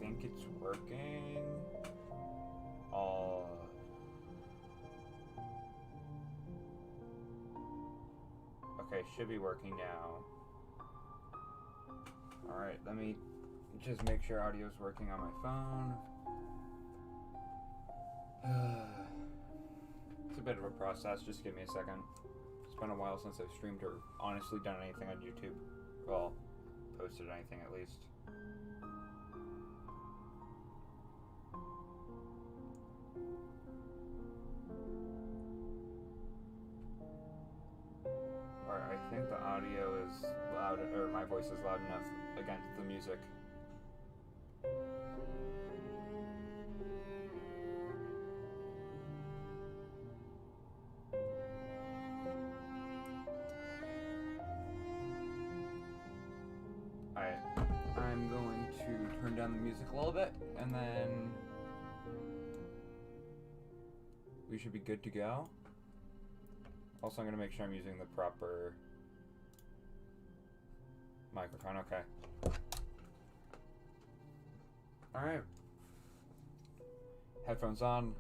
think it's working. All. Okay, should be working now. Alright, let me just make sure audio's working on my phone. It's a bit of a process, just give me a second. It's been a while since I've streamed or honestly done anything on YouTube. Well, posted anything at least. Alright, I think the audio is loud, or my voice is loud enough against the music. Alright, I'm going to turn down the music a little bit, and then we should be good to go. Also, I'm going to make sure I'm using the proper microphone. Okay. Alright. Headphones on.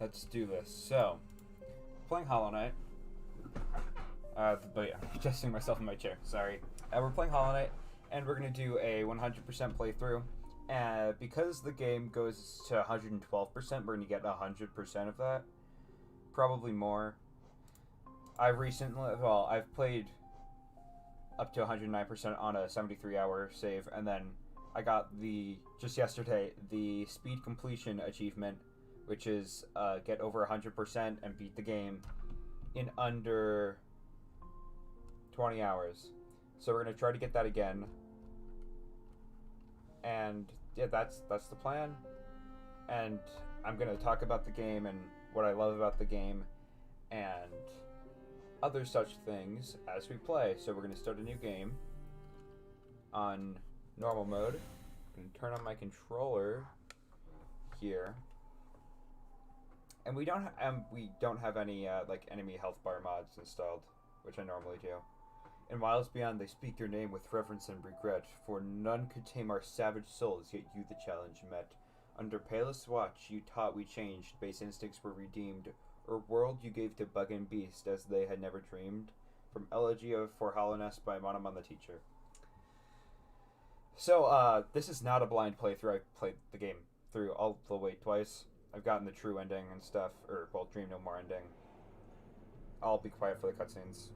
Let's do this. So, playing Hollow Knight. But yeah, adjusting myself in my chair. Sorry. We're playing Hollow Knight, and we're going to do a 100% playthrough. Because the game goes to 112%, we're going to get 100% of that. Probably more. I've played up to 109% on a 73-hour save, and then I got just yesterday, the speed completion achievement, which is get over 100% and beat the game in under 20 hours. So we're going to try to get that again. And yeah, that's the plan. And I'm going to talk about the game and what I love about the game and other such things as we play. So we're going to start a new game on normal mode. I'm going to turn on my controller here. And we don't have any like enemy health bar mods installed, which I normally do. In wilds beyond, they speak your name with reverence and regret, for none could tame our savage souls, yet you the challenge met. Under palest watch, you taught we changed, base instincts were redeemed, or world you gave to bug and beast as they had never dreamed. From Elegy for Hollowness by Monomon the Teacher. So, this is not a blind playthrough. I've played the game through all the way twice. I've gotten the true ending and stuff, or, well, Dream No More ending. I'll be quiet for the cutscenes.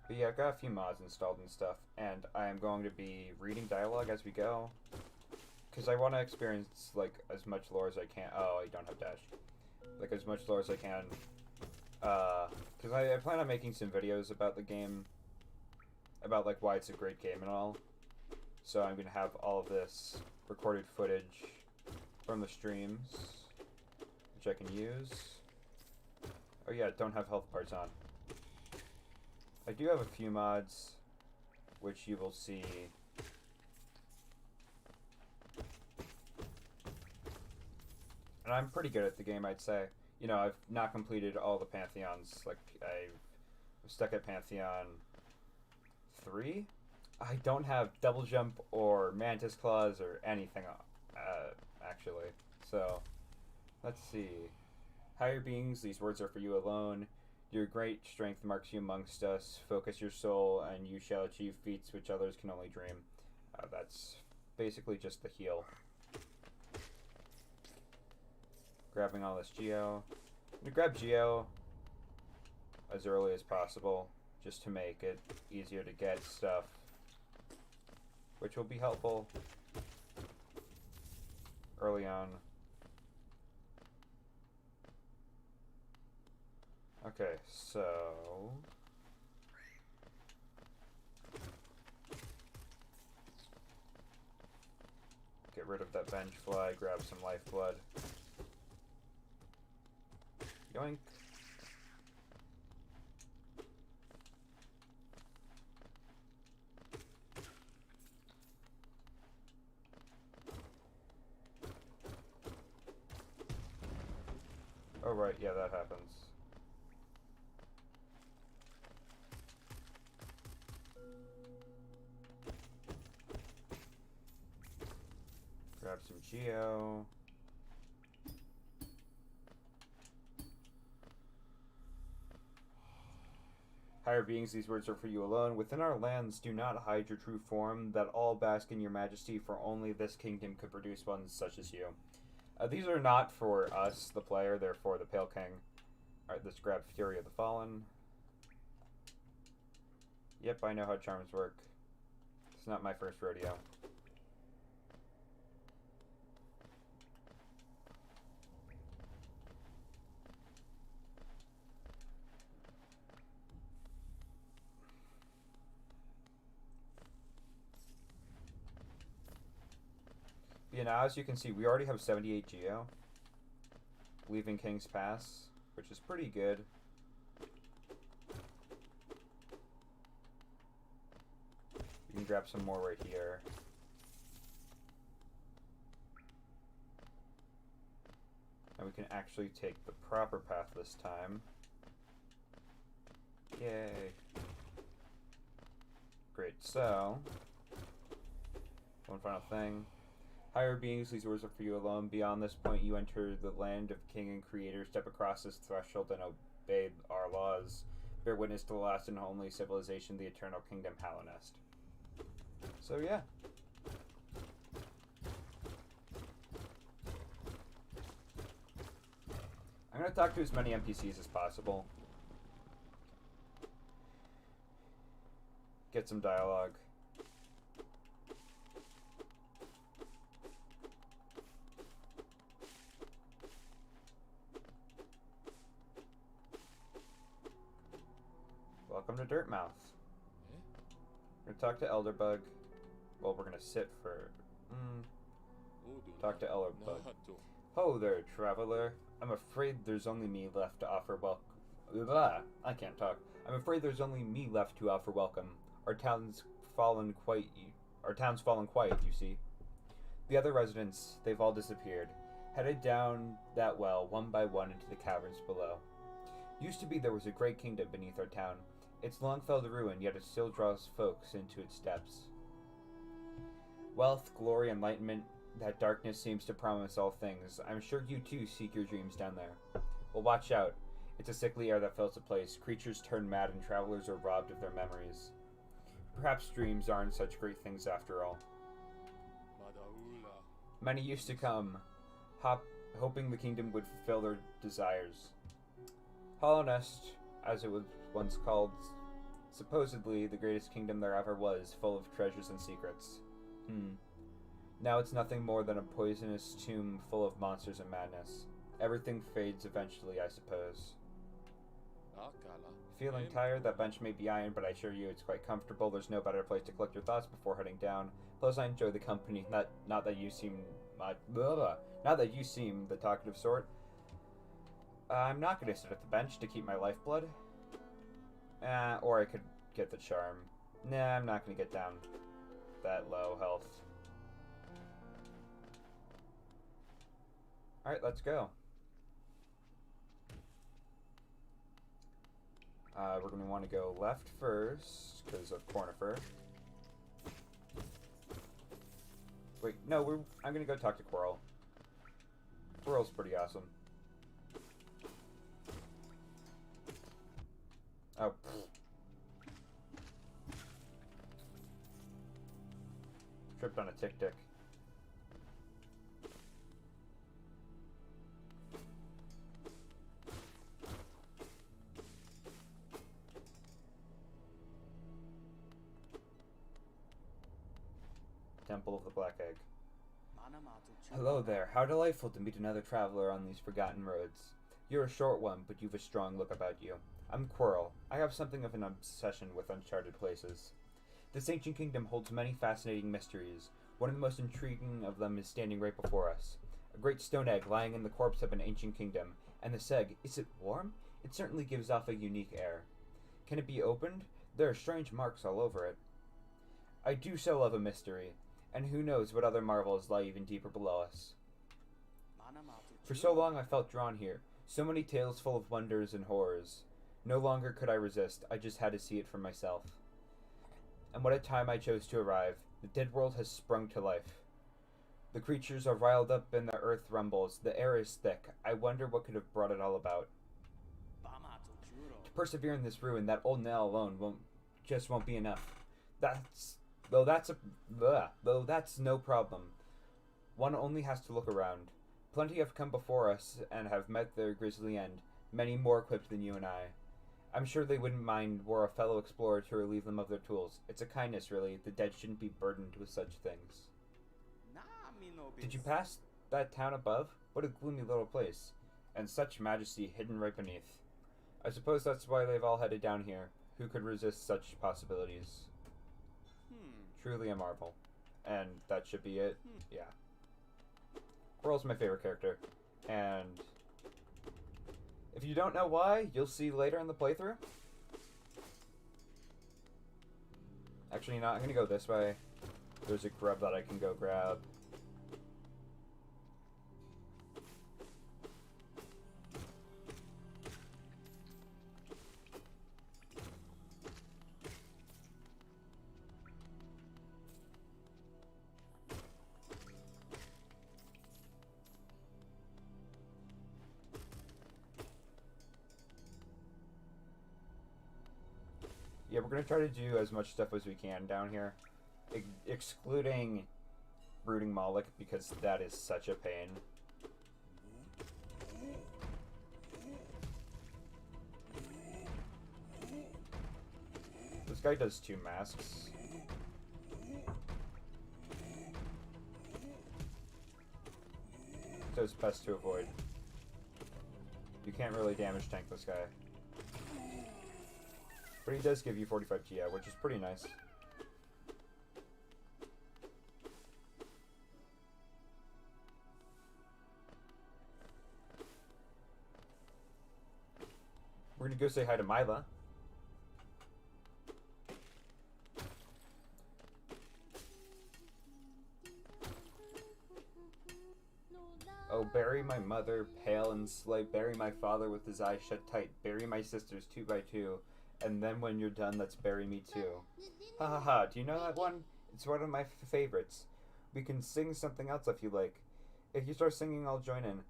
But yeah, I've got a few mods installed and stuff, and I am going to be reading dialogue as we go, because I want to experience, like, as much lore as I can. Oh, I don't have dash. Like, as much lore as I can, because I plan on making some videos about the game, about, like, why it's a great game and all. So I'm going to have all of this recorded footage from the streams, which I can use. Oh yeah, don't have health bars on. I do have a few mods, which you will see. And I'm pretty good at the game, I'd say. You know, I've not completed all the Pantheons. Like, I'm stuck at Pantheon 3. I don't have double jump or mantis claws or anything, actually. So, let's see. Higher beings, these words are for you alone. Your great strength marks you amongst us. Focus your soul, and you shall achieve feats which others can only dream. That's basically just the heal. Grabbing all this Geo. I'm gonna grab Geo as early as possible, just to make it easier to get stuff, which will be helpful early on. Okay, so get rid of that bench fly, grab some lifeblood. Yoink. Oh right, yeah, that happens. Grab some Geo. Higher beings, these words are for you alone. Within our lands, do not hide your true form, that all bask in your majesty, for only this kingdom could produce ones such as you. These are not for us, the player, they're for the Pale King. Alright, let's grab Fury of the Fallen. Yep, I know how charms work. It's not my first rodeo. Yeah, now as you can see, we already have 78 Geo, leaving King's Pass, which is pretty good. You can grab some more right here. And we can actually take the proper path this time. Yay. Great, so one final thing. Higher beings, these words are for you alone. Beyond this point, you enter the land of King and Creator. Step across this threshold and obey our laws. Bear witness to the last and only civilization, the eternal kingdom, Halonest. So, yeah. I'm going to talk to as many NPCs as possible. Get some dialogue. Welcome to Dirtmouth. We're gonna talk to Elderbug. Well, we're gonna sit for... Talk to Elderbug. Ho there, traveler. I'm afraid there's only me left to offer I can't talk. I'm afraid there's only me left to offer welcome. Our town's fallen quiet, you see. The other residents, they've all disappeared. Headed down that well, one by one, into the caverns below. Used to be there was a great kingdom beneath our town. It's long fell to ruin, yet it still draws folks into its depths. Wealth, glory, enlightenment, that darkness seems to promise all things. I'm sure you too seek your dreams down there. Well, watch out. It's a sickly air that fills the place. Creatures turn mad and travelers are robbed of their memories. Perhaps dreams aren't such great things after all. Many used to come, hoping the kingdom would fulfill their desires. Halonest, as it was once called, supposedly the greatest kingdom there ever was, full of treasures and secrets. Now it's nothing more than a poisonous tomb full of monsters and madness. Everything fades eventually, I suppose. Feeling tired? That bench may be iron, but I assure you it's quite comfortable. There's no better place to collect your thoughts before heading down. Plus, I enjoy the company. Not that you seem the talkative sort. I'm not going to sit at the bench to keep my lifeblood. Or I could get the charm. Nah, I'm not going to get down that low health. Alright, let's go. We're going to want to go left first, because of Cornifer. Wait, no, I'm going to go talk to Quirrell. Squirrel's pretty awesome. Oh, pfft. Tripped on a tick-tick. Temple of the Black Egg. Hello there. How delightful to meet another traveler on these forgotten roads. You're a short one, but you've a strong look about you. I'm Quirrell. I have something of an obsession with uncharted places. This ancient kingdom holds many fascinating mysteries. One of the most intriguing of them is standing right before us. A great stone egg lying in the corpse of an ancient kingdom. And this egg, is it warm? It certainly gives off a unique air. Can it be opened? There are strange marks all over it. I do so love a mystery. And who knows what other marvels lie even deeper below us. For so long I felt drawn here, so many tales full of wonders and horrors. No longer could I resist, I just had to see it for myself. And what a time I chose to arrive. The dead world has sprung to life. The creatures are riled up and the earth rumbles, the air is thick. I wonder what could have brought it all about. To persevere in this ruin, that old nail alone won't be enough. Though that's no problem. One only has to look around. Plenty have come before us and have met their grisly end, many more equipped than you and I. I'm sure they wouldn't mind were a fellow explorer to relieve them of their tools. It's a kindness, really. The dead shouldn't be burdened with such things. Did you pass that town above? What a gloomy little place. And such majesty hidden right beneath. I suppose that's why they've all headed down here. Who could resist such possibilities? Truly a marvel. And that should be it. Yeah. Quirrell's my favorite character. And if you don't know why, you'll see later in the playthrough. Actually, I'm gonna go this way. There's a grub that I can go grab. Yeah, we're going to try to do as much stuff as we can down here. Excluding brooding Moloch, because that is such a pain. This guy does 2 masks. So it's best to avoid. You can't really damage tank this guy. But he does give you 45 GI, which is pretty nice. We're gonna go say hi to Mila. Oh, bury my mother, pale and slight. Bury my father with his eyes shut tight. Bury my sisters 2 by 2. And then when you're done, let's bury me too. Ha ha ha, do you know that one? It's one of my favorites. We can sing something else if you like. If you start singing, I'll join in.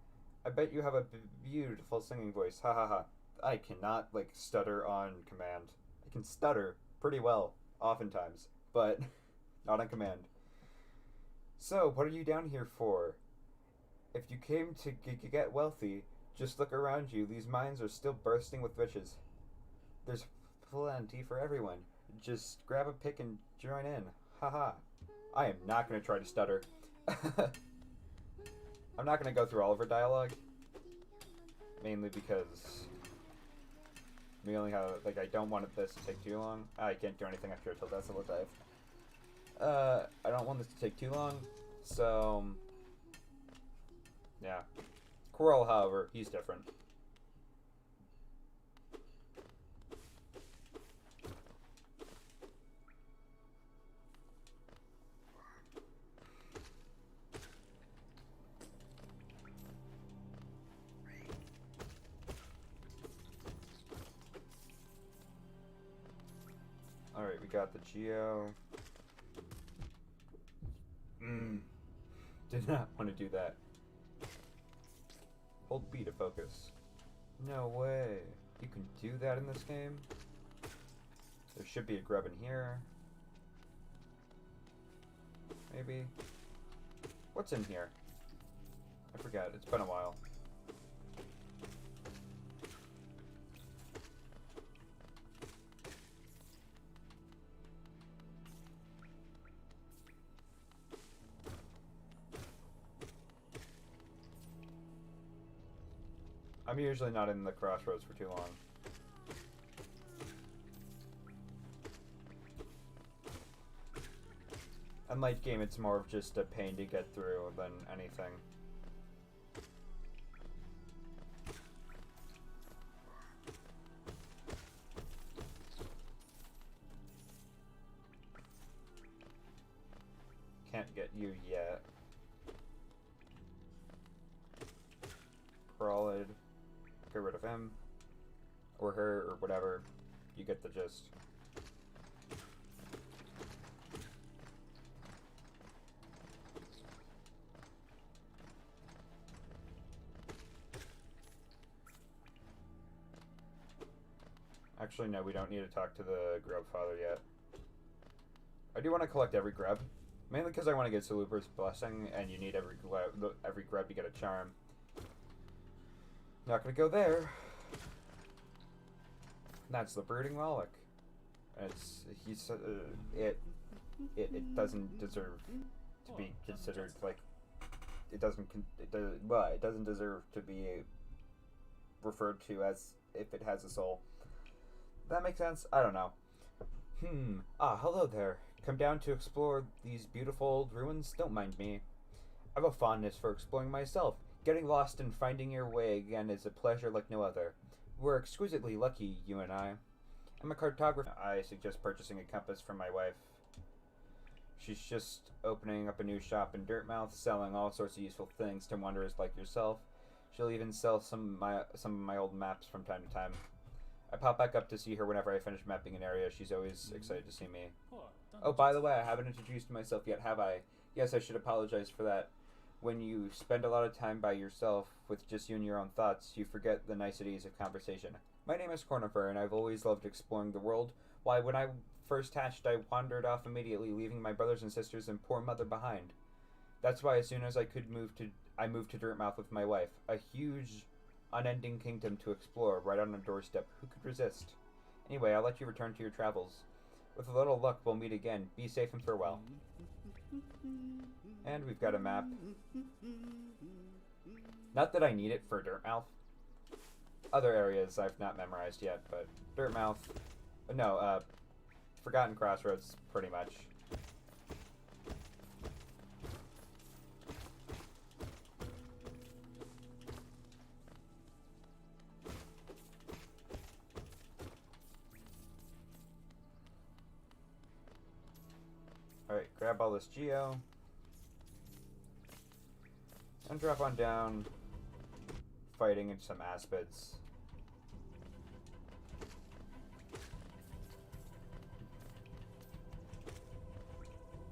I bet you have a beautiful singing voice. Ha ha ha. I cannot, like, stutter on command. I can stutter pretty well, oftentimes, but not on command. So, what are you down here for? If you came to get wealthy, just look around you. These mines are still bursting with riches. There's plenty for everyone. Just grab a pick and join in. Haha. I am not going to try to stutter. I'm not going to go through all of her dialogue. Mainly because we only have, like, I don't want this to take too long. I can't do anything after until that's a dive. I don't want this to take too long. So, yeah. Quirrell, however, he's different. Alright, we got the Geo. Did not want to do that. Hold B to focus. No way. You can do that in this game? There should be a grub in here. Maybe. What's in here? I forgot. It's been a while. I'm usually not in the crossroads for too long. In late game, it's more of just a pain to get through than anything. Can't get you yet. Prolid. Get rid of him. Or her, or whatever. You get the gist. Actually, no, we don't need to talk to the grub father yet. I do want to collect every grub. Mainly because I want to get Saluper's blessing, and you need every grub to get a charm. Not gonna go there. That's the brooding Moloch. It doesn't deserve to be considered like it doesn't deserve to be referred to as if it has a soul. That makes sense? I don't know. Hello there. Come down to explore these beautiful old ruins? Don't mind me. I have a fondness for exploring myself. Getting lost and finding your way again is a pleasure like no other. We're exquisitely lucky, you and I. I'm a cartographer. I suggest purchasing a compass for my wife. She's just opening up a new shop in Dirtmouth, selling all sorts of useful things to wanderers like yourself. She'll even sell some of my old maps from time to time. I pop back up to see her whenever I finish mapping an area. She's always excited to see me. Oh, by the way, I haven't introduced myself yet, have I? Yes, I should apologize for that. When you spend a lot of time by yourself, with just you and your own thoughts, you forget the niceties of conversation. My name is Cornifer, and I've always loved exploring the world. Why, when I first hatched, I wandered off immediately, leaving my brothers and sisters and poor mother behind. That's why as soon as I could I moved to Dirtmouth with my wife. A huge, unending kingdom to explore, right on our doorstep. Who could resist? Anyway, I'll let you return to your travels. With a little luck, we'll meet again. Be safe and farewell. And we've got a map. Not that I need it for Dirtmouth. Other areas I've not memorized yet, but Dirtmouth... No, Forgotten Crossroads, pretty much. Alright, grab all this geo. And drop on down, fighting into some aspids.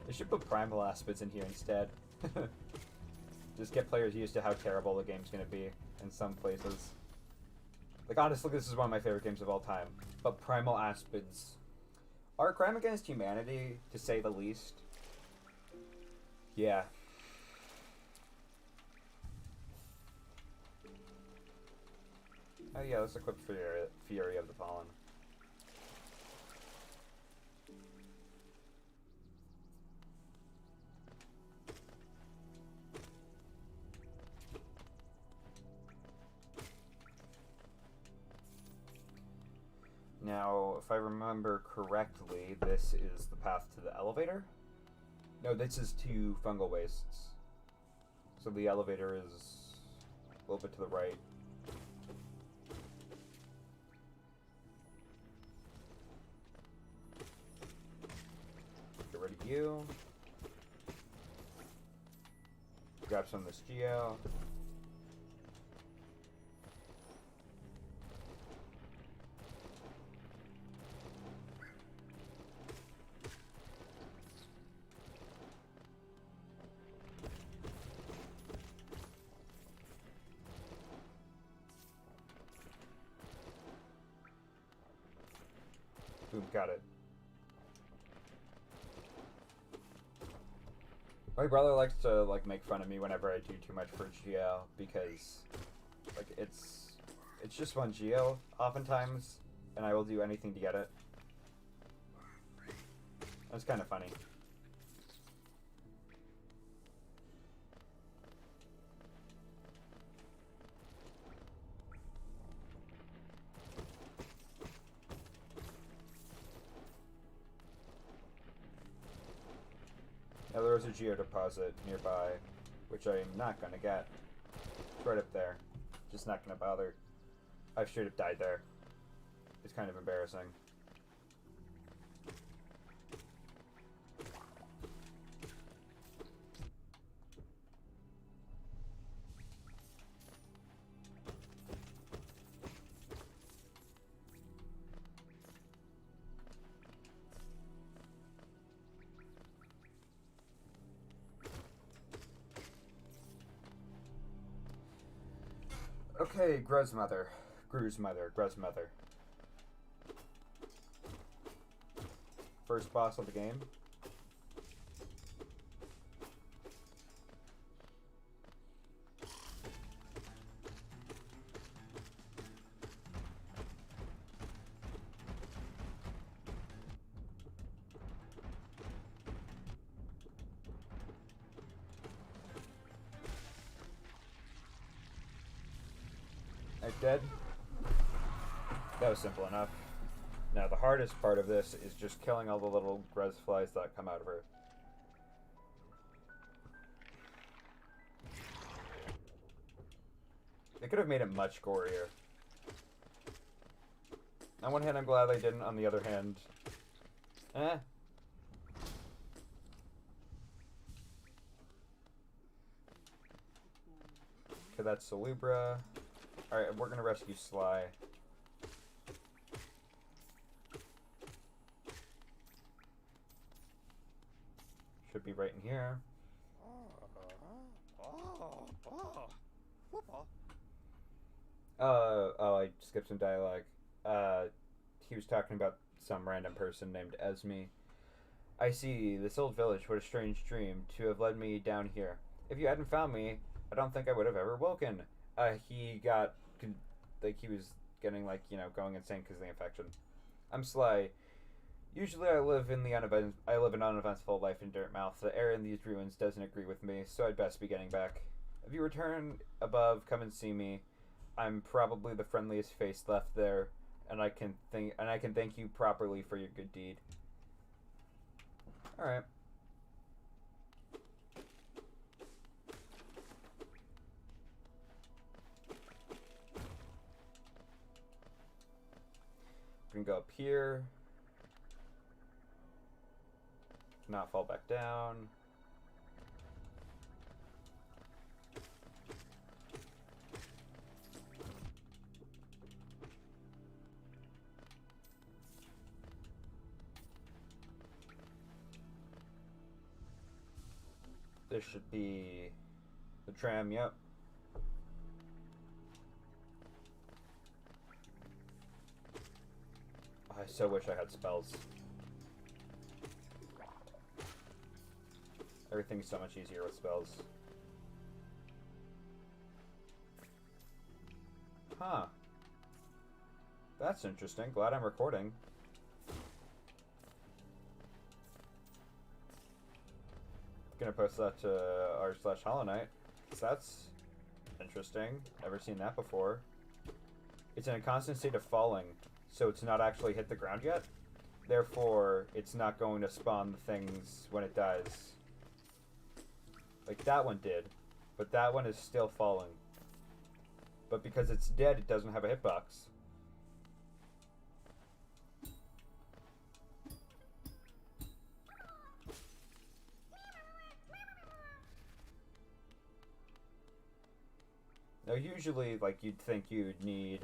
They should put primal aspids in here instead. Just get players used to how terrible the game's gonna be in some places. Like, honestly, this is one of my favorite games of all time. But primal aspids are a crime against humanity, to say the least. Yeah. Oh yeah, let's equip Fury of the Fallen. Now, if I remember correctly, this is the path to the elevator? No, this is to Fungal Wastes. So the elevator is a little bit to the right. Get rid of you. Grab some of this geo. Boom, got it. My brother likes to like make fun of me whenever I do too much for GL because like it's just one GL oftentimes, and I will do anything to get it. It's kind of funny. Now there is a geo deposit nearby, which I am not gonna get. It's right up there. Just not gonna bother. I've straight up died there. It's kind of embarrassing. Okay, Gru's mother. First boss of the game. Dead. That was simple enough. Now the hardest part of this is just killing all the little Grez flies that come out of her. They could have made it much gorier. On one hand, I'm glad they didn't. On the other hand, Okay, that's Salubra. Alright, we're gonna rescue Sly. Should be right in here. Oh, I skipped some dialogue. He was talking about some random person named Esme. I see, this old village, what a strange dream, to have led me down here. If you hadn't found me, I don't think I would have ever woken. He got, like, he was getting, like, you know, going insane because of the infection. I'm Sly. Usually I live an uneventful life in Dirtmouth. The air in these ruins doesn't agree with me, so I'd best be getting back. If you return above, come and see me. I'm probably the friendliest face left there, and I can thank you properly for your good deed. Alright. We can go up here. Not fall back down. This should be the tram, yep. I so wish I had spells. Everything's so much easier with spells. Huh. That's interesting. Glad I'm recording. Gonna post that to r/Hollow Knight. That's interesting. Never seen that before. It's in a constant state of falling, so it's not actually hit the ground yet. Therefore, it's not going to spawn the things when it dies. Like that one did, but that one is still falling. But because it's dead, it doesn't have a hitbox. Now, usually, like, you'd think you'd need,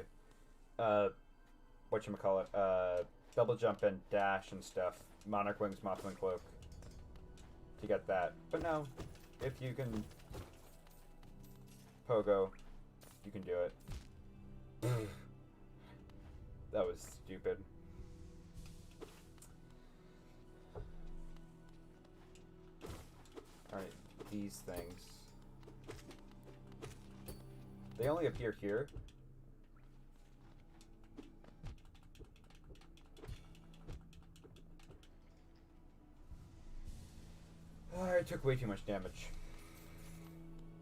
whatchamacallit, double jump and dash and stuff, Monarch Wings, Mothman Cloak, to get that. But no, if you can pogo, you can do it. That was stupid. these things. They only appear here. Oh, I took way too much damage.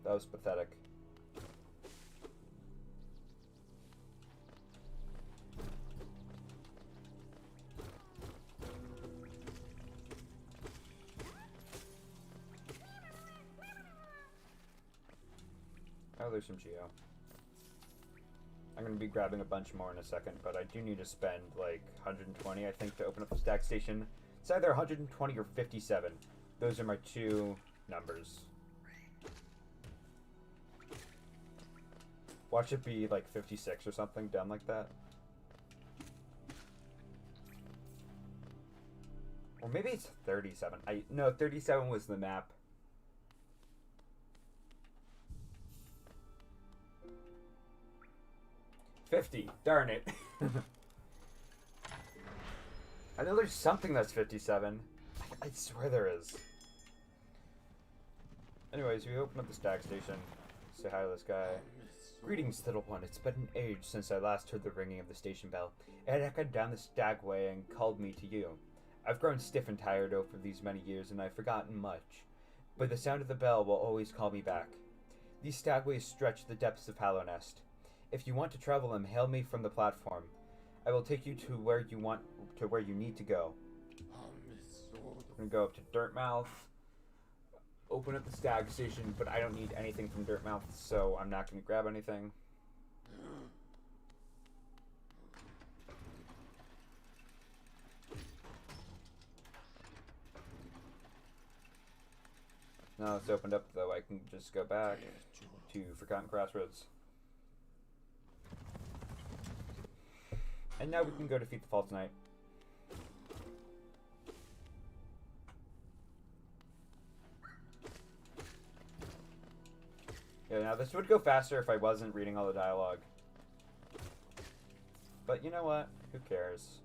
That was pathetic. Oh, there's some Geo. I'm going to be grabbing a bunch more in a second, but I do need to spend like 120, I think, to open up the stack station. It's either 120 or 57. Those are my two numbers. Watch it be like 56 or something, done like that. Or maybe it's 37. No, 37 was the map. $50. Darn it. I know there's something that's 57. I swear there is. Anyways, we open up the stack station. Say hi to this guy. Greetings, little one. It's been an age since I last heard the ringing of the station bell. It echoed down the stagway and called me to you. I've grown stiff and tired over these many years, and I've forgotten much. But the sound of the bell will always call me back. These stagways stretch the depths of Hallownest. If you want to travel them, hail me from the platform. I will take you to where you need to go. I'm gonna go up to Dirtmouth, open up the stag station, but I don't need anything from Dirtmouth, so I'm not gonna grab anything. Now it's opened up, though, I can just go back to Forgotten Crossroads. And now we can go defeat the False Knight. Yeah, now this would go faster if I wasn't reading all the dialogue. But you know what? Who cares?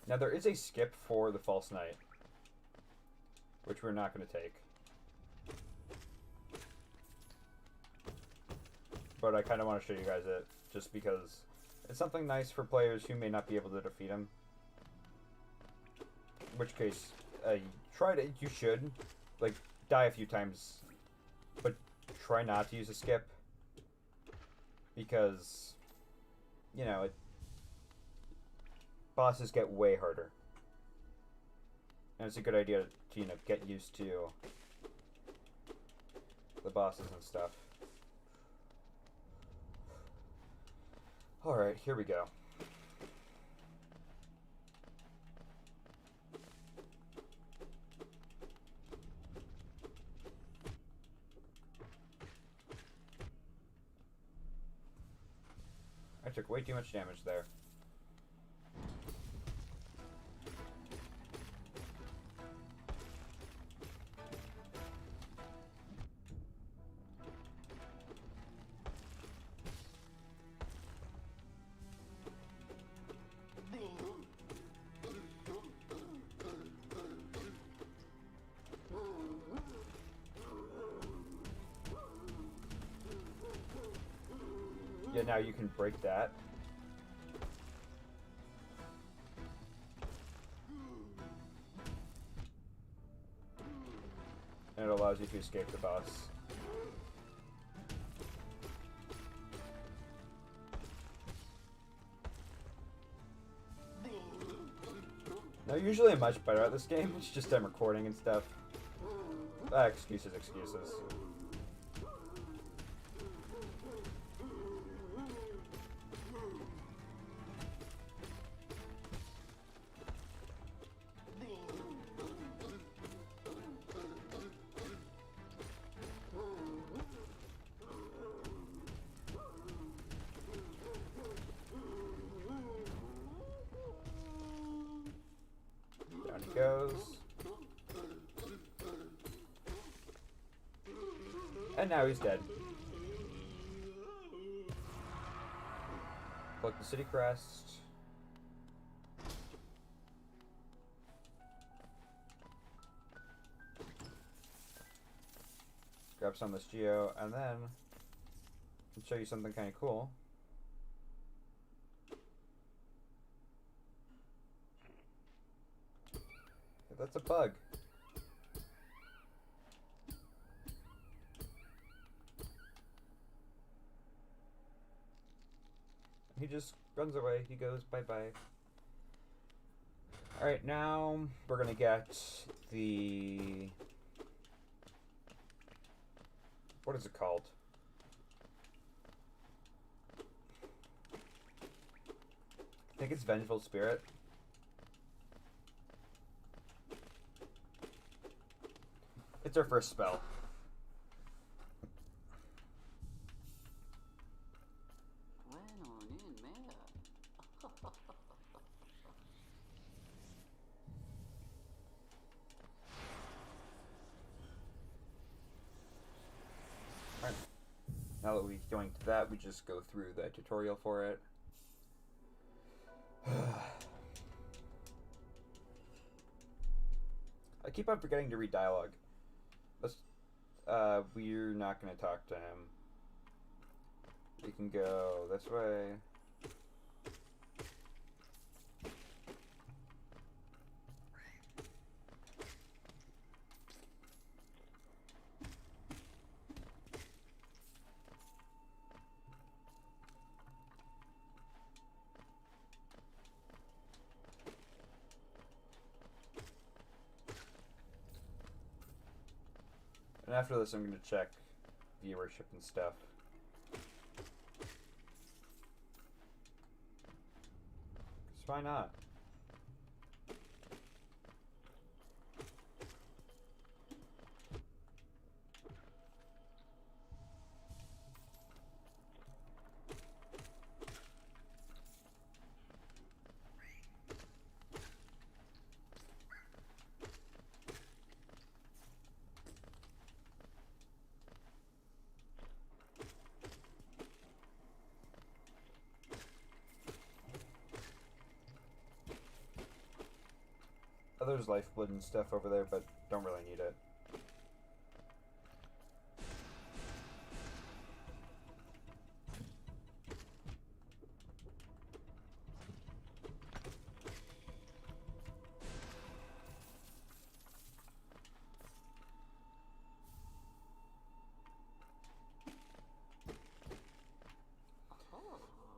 Now there is a skip for the False Knight, which we're not going to take. But I kind of want to show you guys it, just because it's something nice for players who may not be able to defeat him. In which case, you should, like, die a few times, but try not to use a skip. Because, you know, bosses get way harder. And it's a good idea to, you know, get used to the bosses and stuff. Alright, here we go. I took way too much damage there. Yeah, now you can break that. And it allows you to escape the boss. Now, usually I'm much better at this game. It's just I'm recording and stuff. Excuses, excuses. And now he's dead. Collect the city crest. Grab some of this geo, and then I can show you something kind of cool. That's a bug. He just runs away. He goes bye-bye. Alright, now we're gonna get the... What is it called? I think it's Vengeful Spirit. It's our first spell. Alright. Now that we're going to that, we just go through the tutorial for it. I keep on forgetting to read dialogue. Let's, we're not going to talk to him. We can go this way. And after this, I'm going to check viewership and stuff. Because why not? There's lifeblood and stuff over there, but don't really need it.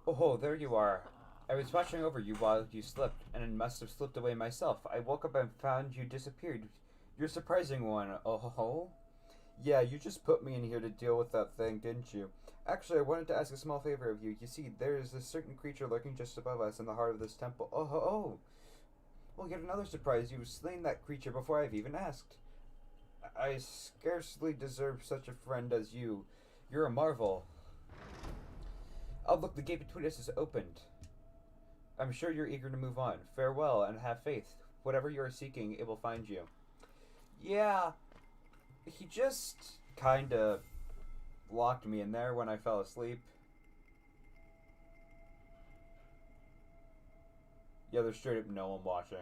Oh, there you are. I was watching over you while you slept, and it must have slipped away myself. I woke up and found you disappeared. You're a surprising one. Oh? Yeah, you just put me in here to deal with that thing, didn't you? Actually, I wanted to ask a small favor of you. You see, there is a certain creature lurking just above us in the heart of this temple. Oh. Well, yet another surprise. You've slain that creature before I've even asked. I scarcely deserve such a friend as you. You're a marvel. Oh, look, the gate between us is opened. I'm sure you're eager to move on. Farewell, and have faith. Whatever you are seeking, it will find you. Yeah, he just kinda locked me in there when I fell asleep. Yeah, there's straight up no one watching.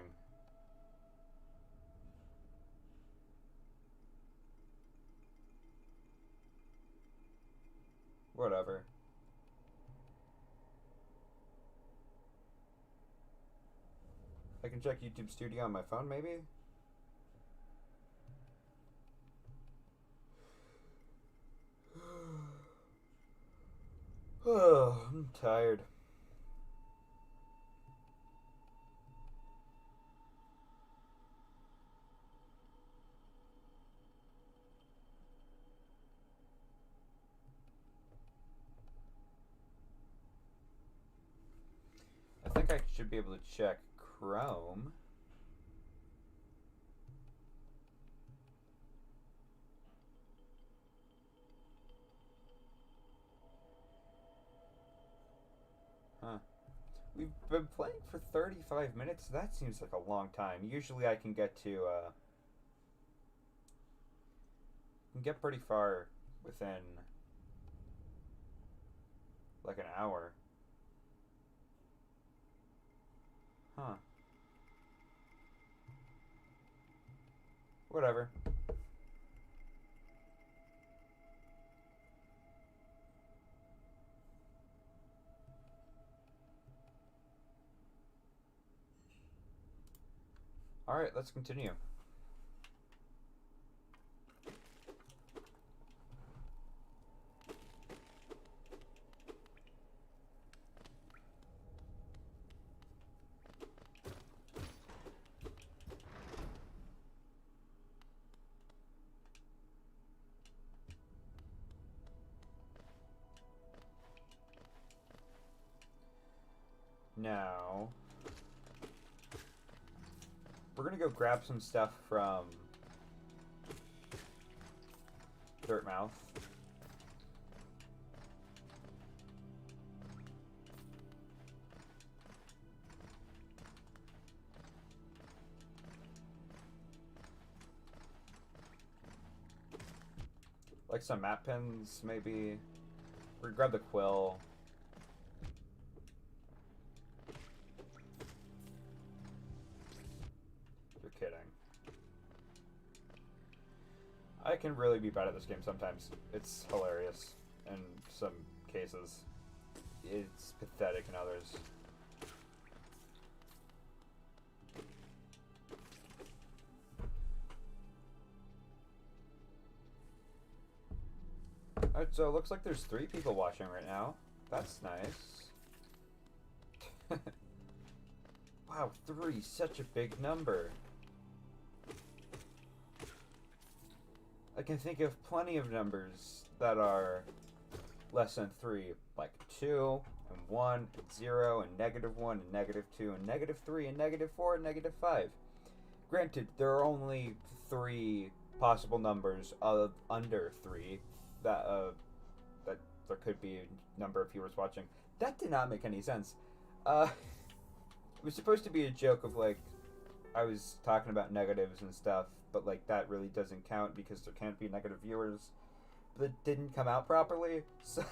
Whatever. I can check YouTube Studio on my phone, maybe? Oh, I'm tired. I think I should be able to check Chrome. Huh. We've been playing for 35 minutes. That seems like a long time. Usually I can get to, can get pretty far within like an hour. Huh. Whatever. Alright, let's continue. Now, we're gonna go grab some stuff from Dirtmouth. Like some map pins, maybe. We're gonna grab the quill. You're kidding. I can really be bad at this game sometimes. It's hilarious in some cases. It's pathetic in others. Alright, so it looks like there's 3 people watching right now. That's nice. Wow, 3, such a big number. I can think of plenty of numbers that are less than 3, like 2, and 1, and 0, and -1, and -2, and -3, and -4, and -5. Granted, there are only 3 possible numbers of under 3 that that there could be a number of viewers watching. That did not make any sense. It was supposed to be a joke of like I was talking about negatives and stuff, but like that really doesn't count because there can't be negative viewers. But it didn't come out properly, so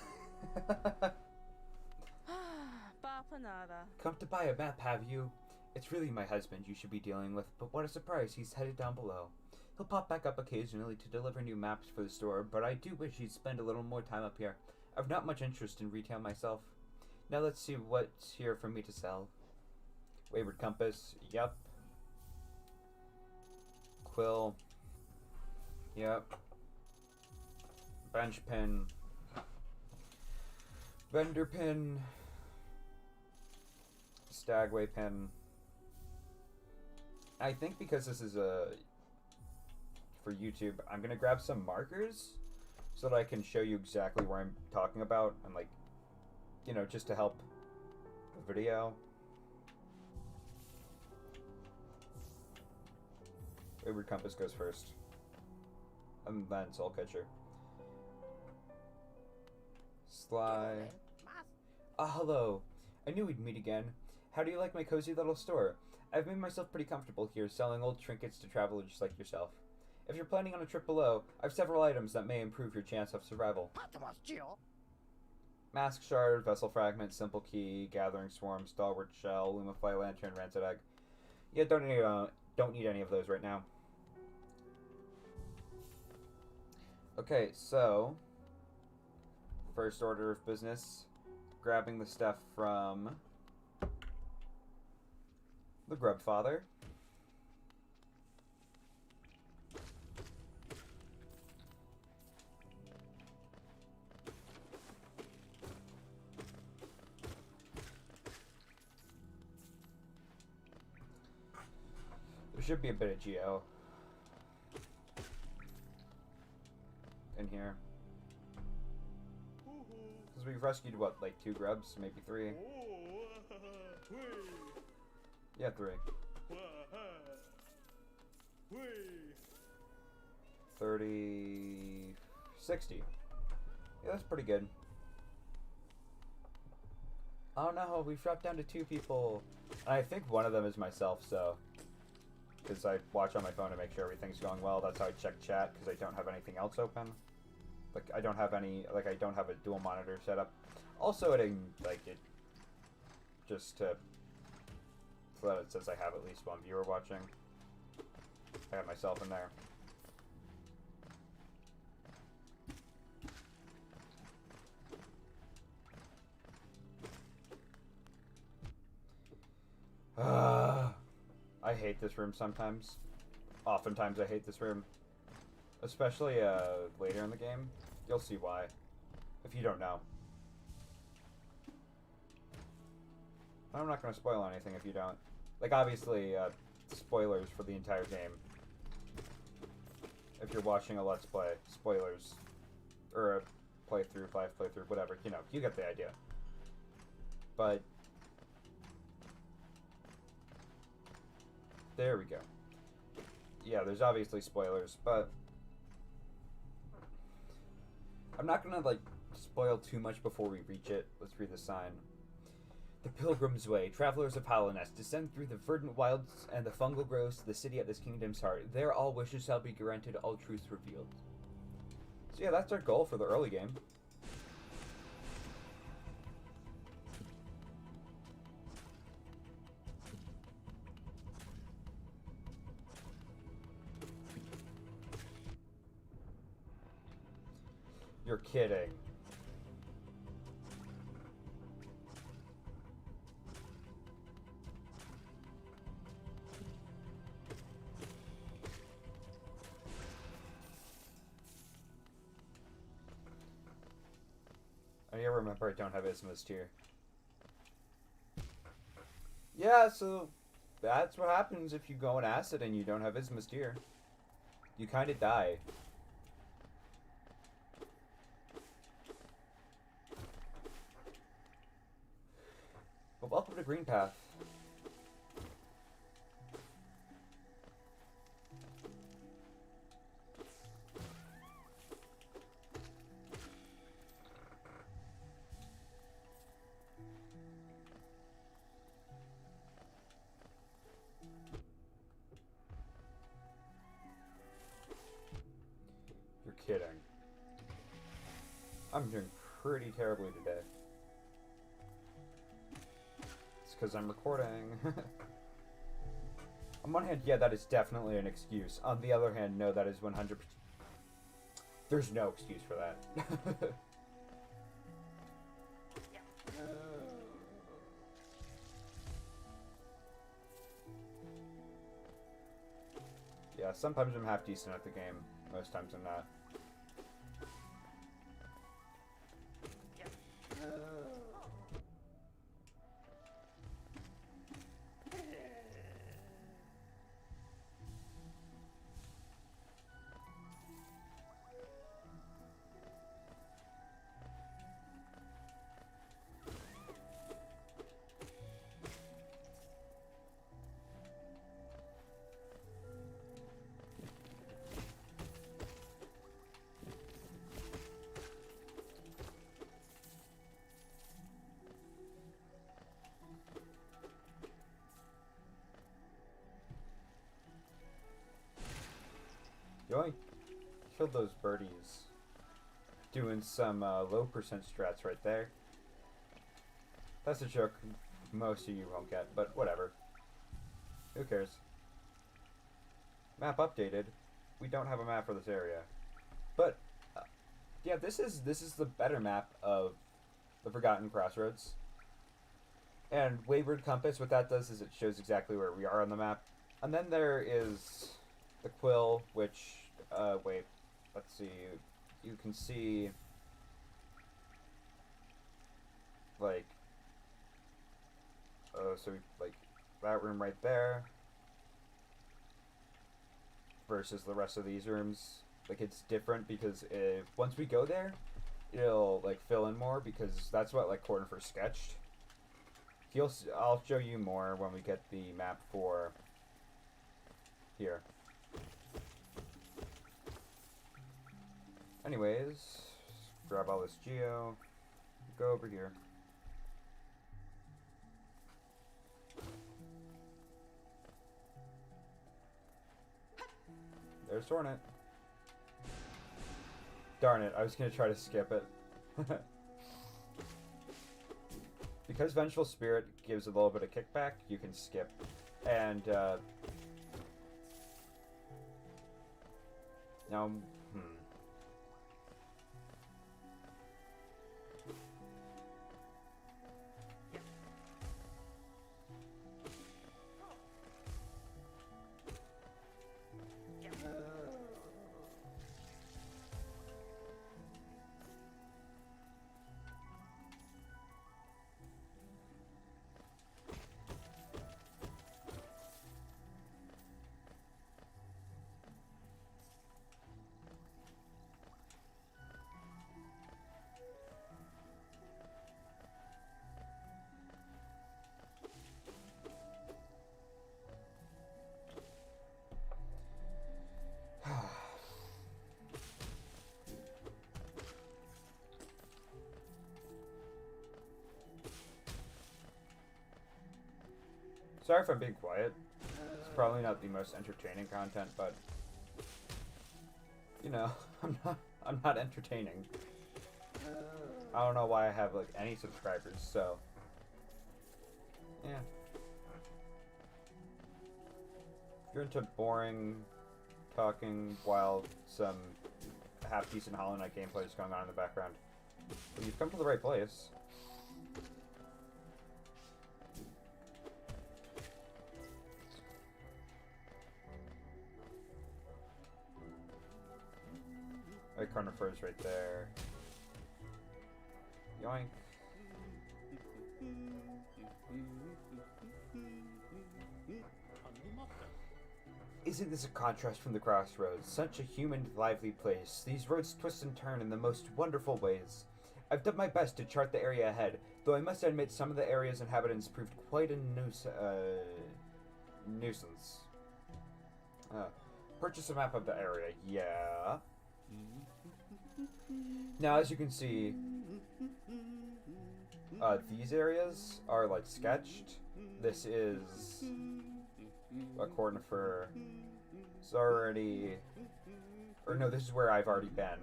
Come to buy a map, have you? It's really my husband you should be dealing with, but what a surprise, he's headed down below. He'll pop back up occasionally to deliver new maps for the store, but I do wish he'd spend a little more time up here. I've not much interest in retail myself. Now let's see what's here for me to sell. Wayward Compass, yep. Quill, yep. Bench pin. Vendor pin. Stagway pin. I think because this is for YouTube, I'm gonna grab some markers so that I can show you exactly where I'm talking about and like, you know, just to help the video. Wayward Compass goes first. And then Soul Catcher. Sly. Hello. I knew we'd meet again. How do you like my cozy little store? I've made myself pretty comfortable here, selling old trinkets to travelers just like yourself. If you're planning on a trip below, I've several items that may improve your chance of survival. Mask Shard, Vessel Fragment, Simple Key, Gathering Swarm, Stalwart Shell, Lumify Lantern, Rancid Egg. Yeah, don't need any of those right now. Okay, so first order of business, grabbing the stuff from the Grubfather. There should be a bit of Geo in here. Because we've rescued, what, like 2 grubs? Maybe 3? Yeah, 3. 30... 60. Yeah, that's pretty good. Oh no, we've dropped down to 2 people. And I think one of them is myself, so... Because I watch on my phone to make sure everything's going well. That's how I check chat, because I don't have anything else open. Like, I don't have any, like, I don't have a dual monitor setup. Also, it, like, it just to, so that it says I have at least one viewer watching. I got myself in there. I hate this room sometimes. Oftentimes I hate this room. Especially later in the game. You'll see why. If you don't know. I'm not going to spoil anything if you don't. Like, obviously, spoilers for the entire game. If you're watching a Let's Play, spoilers. Or a playthrough, live playthrough, whatever. You know, you get the idea. But there we go. Yeah, there's obviously spoilers, but I'm not gonna, like, spoil too much before we reach it. Let's read the sign. The Pilgrim's Way. Travelers of Hallownest descend through the verdant wilds and the fungal groves to the city at this kingdom's heart. There all wishes shall be granted, all truths revealed. So yeah, that's our goal for the early game. You're kidding. I remember I don't have Isma's tier. Yeah, so that's what happens if you go in acid and you don't have Isma's tier. You kind of die. But welcome to Green Path. You're kidding. I'm doing pretty terribly today. It's because I'm recording. On one hand, yeah, that is definitely an excuse. On the other hand, no, that is 100%. There's no excuse for that. Yeah, sometimes I'm half decent at the game. Most times I'm not. Yoink. Killed those birdies. Doing some low percent strats right there. That's a joke most of you won't get, but whatever. Who cares? Map updated. We don't have a map for this area. But, yeah, this is the better map of the Forgotten Crossroads. And Wayward Compass, what that does is it shows exactly where we are on the map. And then there is the Quill, which, wait, let's see, you can see, like, so, like, that room right there, versus the rest of these rooms. Like, it's different because once we go there, it'll, like, fill in more, because that's what, like, Corton first sketched. I'll show you more when we get the map for here. Anyways, grab all this geo, go over here. There's Hornet. Darn it, I was gonna try to skip it. Because Vengeful Spirit gives a little bit of kickback, you can skip. And, now, sorry if I'm being quiet. It's probably not the most entertaining content, but you know, I'm not entertaining. I don't know why I have like any subscribers, so yeah. If you're into boring talking while some half-decent Hollow Knight gameplay is going on in the background, well, you've come to the right place. Like Carnivor's right there. Yoink. Isn't this a contrast from the crossroads? Such a human, lively place. These roads twist and turn in the most wonderful ways. I've done my best to chart the area ahead, though I must admit some of the area's inhabitants proved quite a nuisance. Purchase a map of the area. Yeah. Now, as you can see, these areas are, like, sketched. This is a Cornifer. It's already... Or no, this is where I've already been.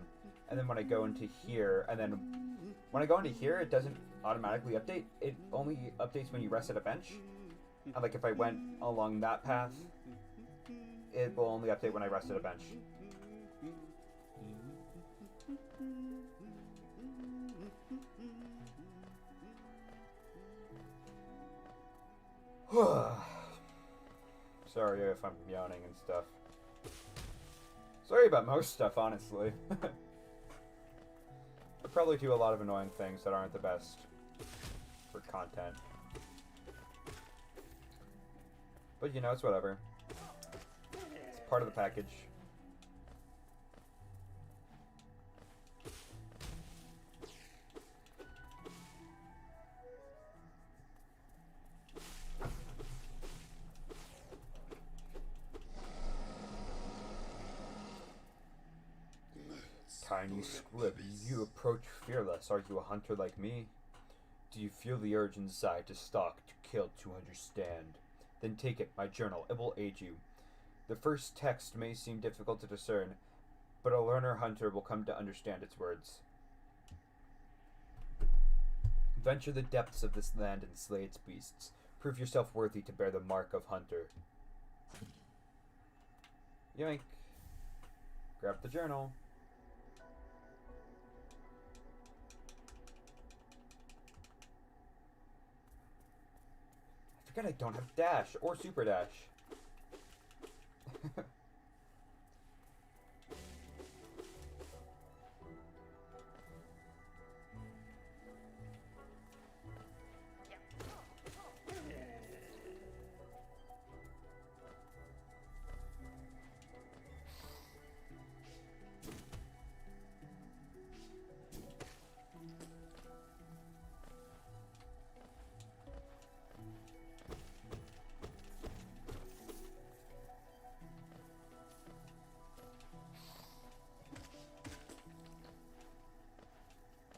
And then when I go into here, and then when I go into here, it doesn't automatically update. It only updates when you rest at a bench. And, like, if I went along that path, it will only update when I rest at a bench. Sorry if I'm yawning and stuff. Sorry about most stuff, honestly. I probably do a lot of annoying things that aren't the best for content. But you know, it's whatever. It's part of the package. Tiny squib, you approach fearless. Are you a hunter like me? Do you feel the urge inside to stalk, to kill, to understand? Then take it, my journal. It will aid you. The first text may seem difficult to discern, but a learner hunter will come to understand its words. Venture the depths of this land and slay its beasts. Prove yourself worthy to bear the mark of hunter. Yoink. Grab the journal. I forget I don't have dash or super dash.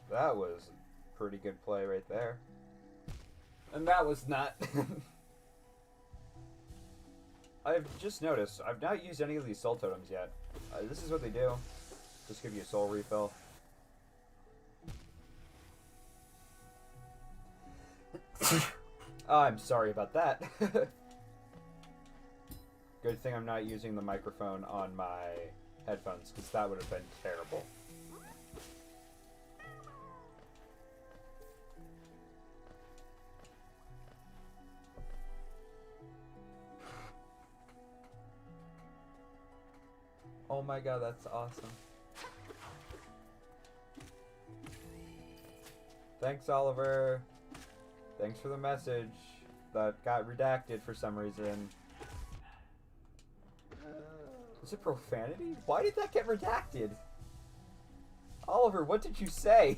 That was a pretty good play right there. And that was not... I've just noticed, I've not used any of these soul totems yet. This is what they do. Just give you a soul refill. Oh, I'm sorry about that. Good thing I'm not using the microphone on my headphones, because that would have been terrible. Oh my god, that's awesome. Thanks, Oliver. Thanks for the message that got redacted for some reason. Is it profanity? Why did that get redacted? Oliver, what did you say?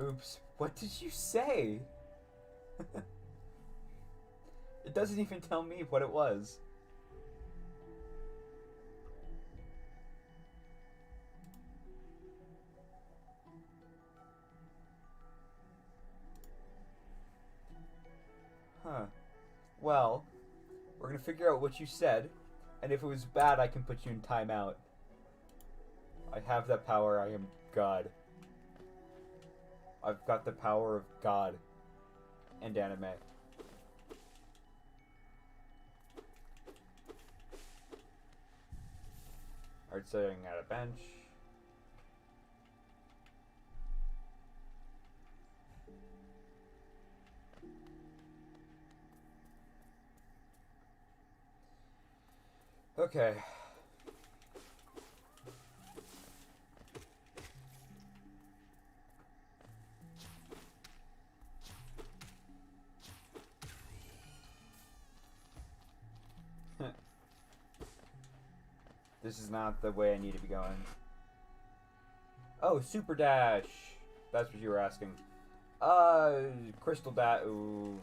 Oops, what did you say? It doesn't even tell me what it was. Huh. Well, we're gonna figure out what you said, and if it was bad, I can put you in timeout. I have that power. I am God. I've got the power of God and anime. Alright, sitting at a bench. Okay. This is not the way I need to be going. Oh, Super Dash! That's what you were asking. Crystal Dash. Ooh.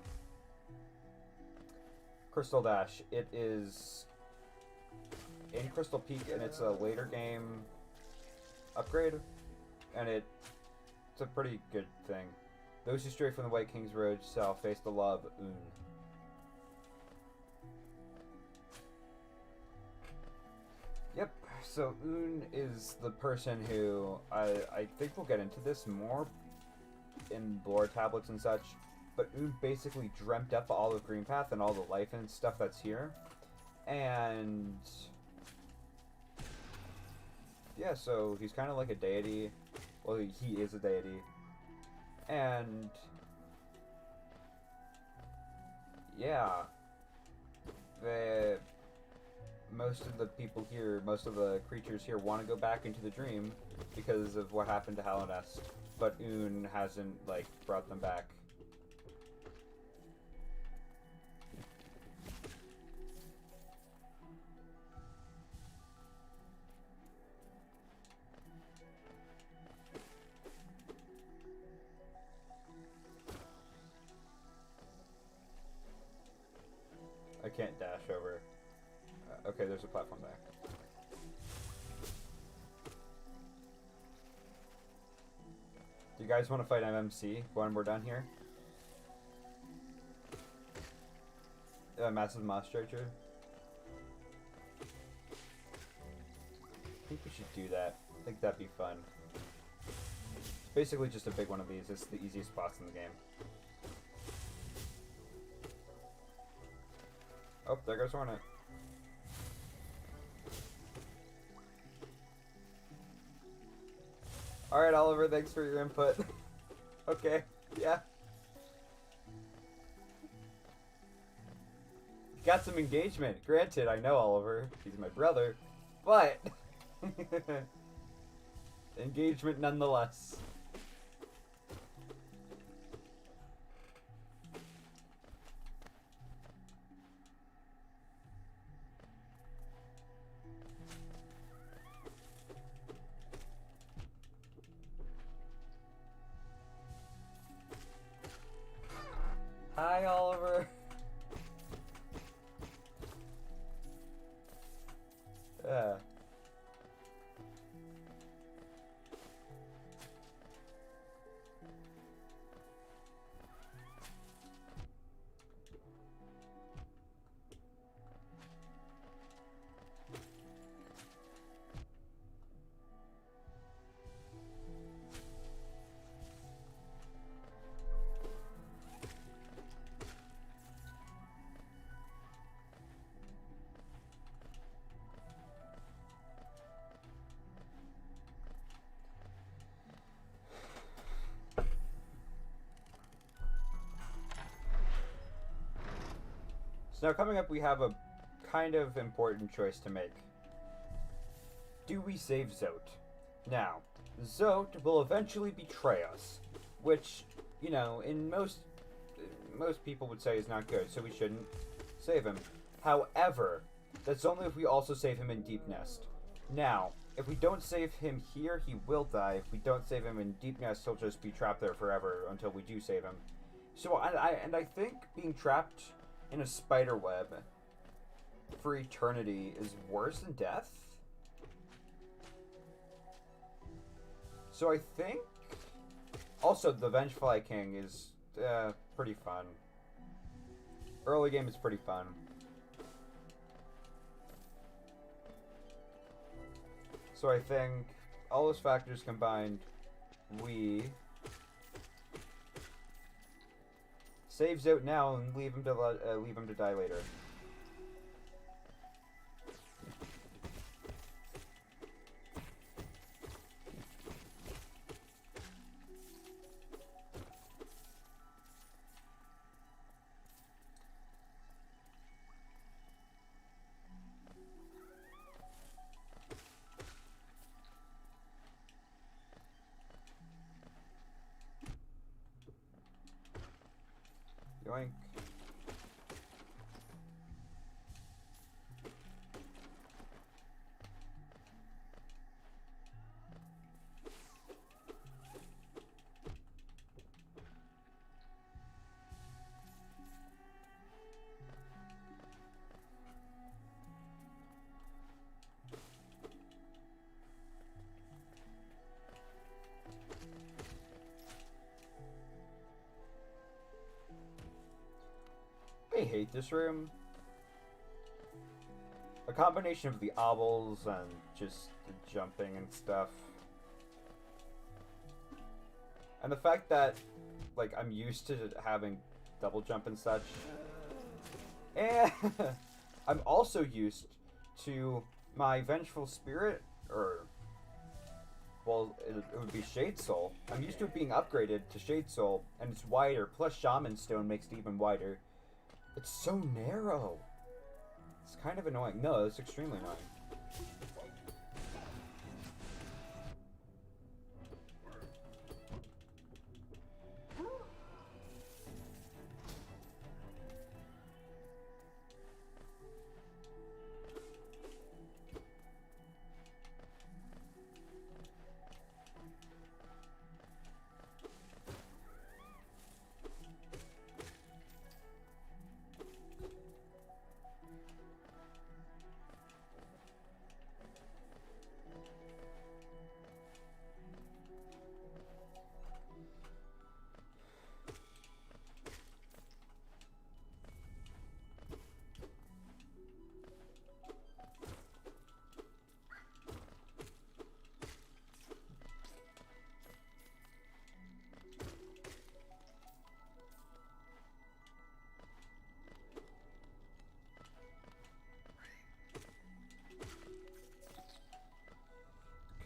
Crystal Dash. It is in Crystal Peak, and it's a later game upgrade, and it's a pretty good thing. Those who stray from the White King's road shall face the law of Un. Yep, so Un is the person who, I think we'll get into this more in lore tablets and such, but Un basically dreamt up all of Green Path and all the life and stuff that's here, and yeah, so he's kind of like a deity. Well, he is a deity, and yeah, most of the people here, most of the creatures here want to go back into the dream because of what happened to Halonest, but Un hasn't, like, brought them back. I can't dash over. Okay, there's a platform back. Do you guys want to fight MMC when we're done here? Massive Moss Stretcher? I think we should do that. I think that'd be fun. It's basically just a big one of these. It's the easiest boss in the game. Oh, there goes Hornet. Alright, Oliver, thanks for your input. Okay, yeah. Got some engagement. Granted, I know Oliver. He's my brother. But engagement nonetheless. Hi, Oliver. So now coming up, we have a kind of important choice to make. Do we save Zote? Now, Zote will eventually betray us, which, you know, in most people would say is not good, so we shouldn't save him. However, that's only if we also save him in Deep Nest. Now, if we don't save him here, he will die. If we don't save him in Deep Nest, he'll just be trapped there forever until we do save him. So, I think being trapped in a spider web for eternity is worse than death. So I think... Also, the Vengefly King is pretty fun. Early game is pretty fun. So I think all those factors combined, we save Zote now and leave him to die later. Yoink. I hate this room. A combination of the obbles and just the jumping and stuff. And the fact that, like, I'm used to having double jump and such. And I'm also used to my Vengeful Spirit, or... well, it would be Shade Soul. I'm used to it being upgraded to Shade Soul, and it's wider, plus Shaman Stone makes it even wider. It's so narrow. It's kind of annoying. No, it's extremely annoying.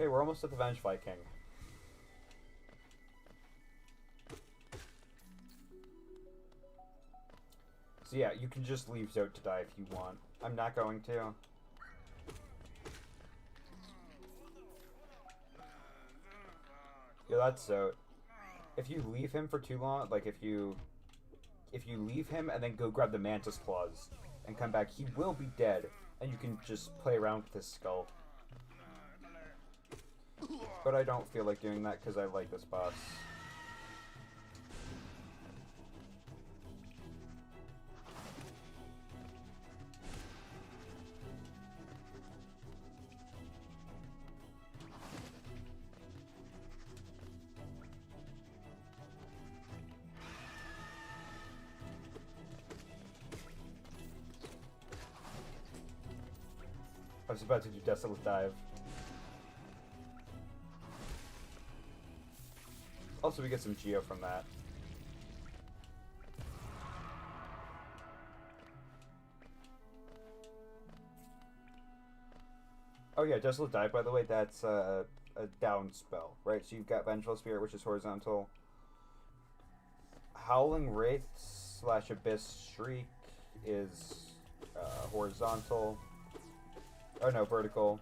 Okay, we're almost at the Vengefly King. So yeah, you can just leave Zote to die if you want. I'm not going to. Yeah, that's Zote. If you leave him for too long, like if you leave him and then go grab the Mantis Claws and come back, he will be dead, and you can just play around with his skull. But I don't feel like doing that because I like this boss. I was about to do Desolate Dive. Also, we get some Geo from that. Oh yeah, Desolate Dive, by the way, that's a down spell, right? So you've got Vengeful Spirit, which is horizontal. Howling Wraith / Abyss Shriek is horizontal. Oh no, vertical.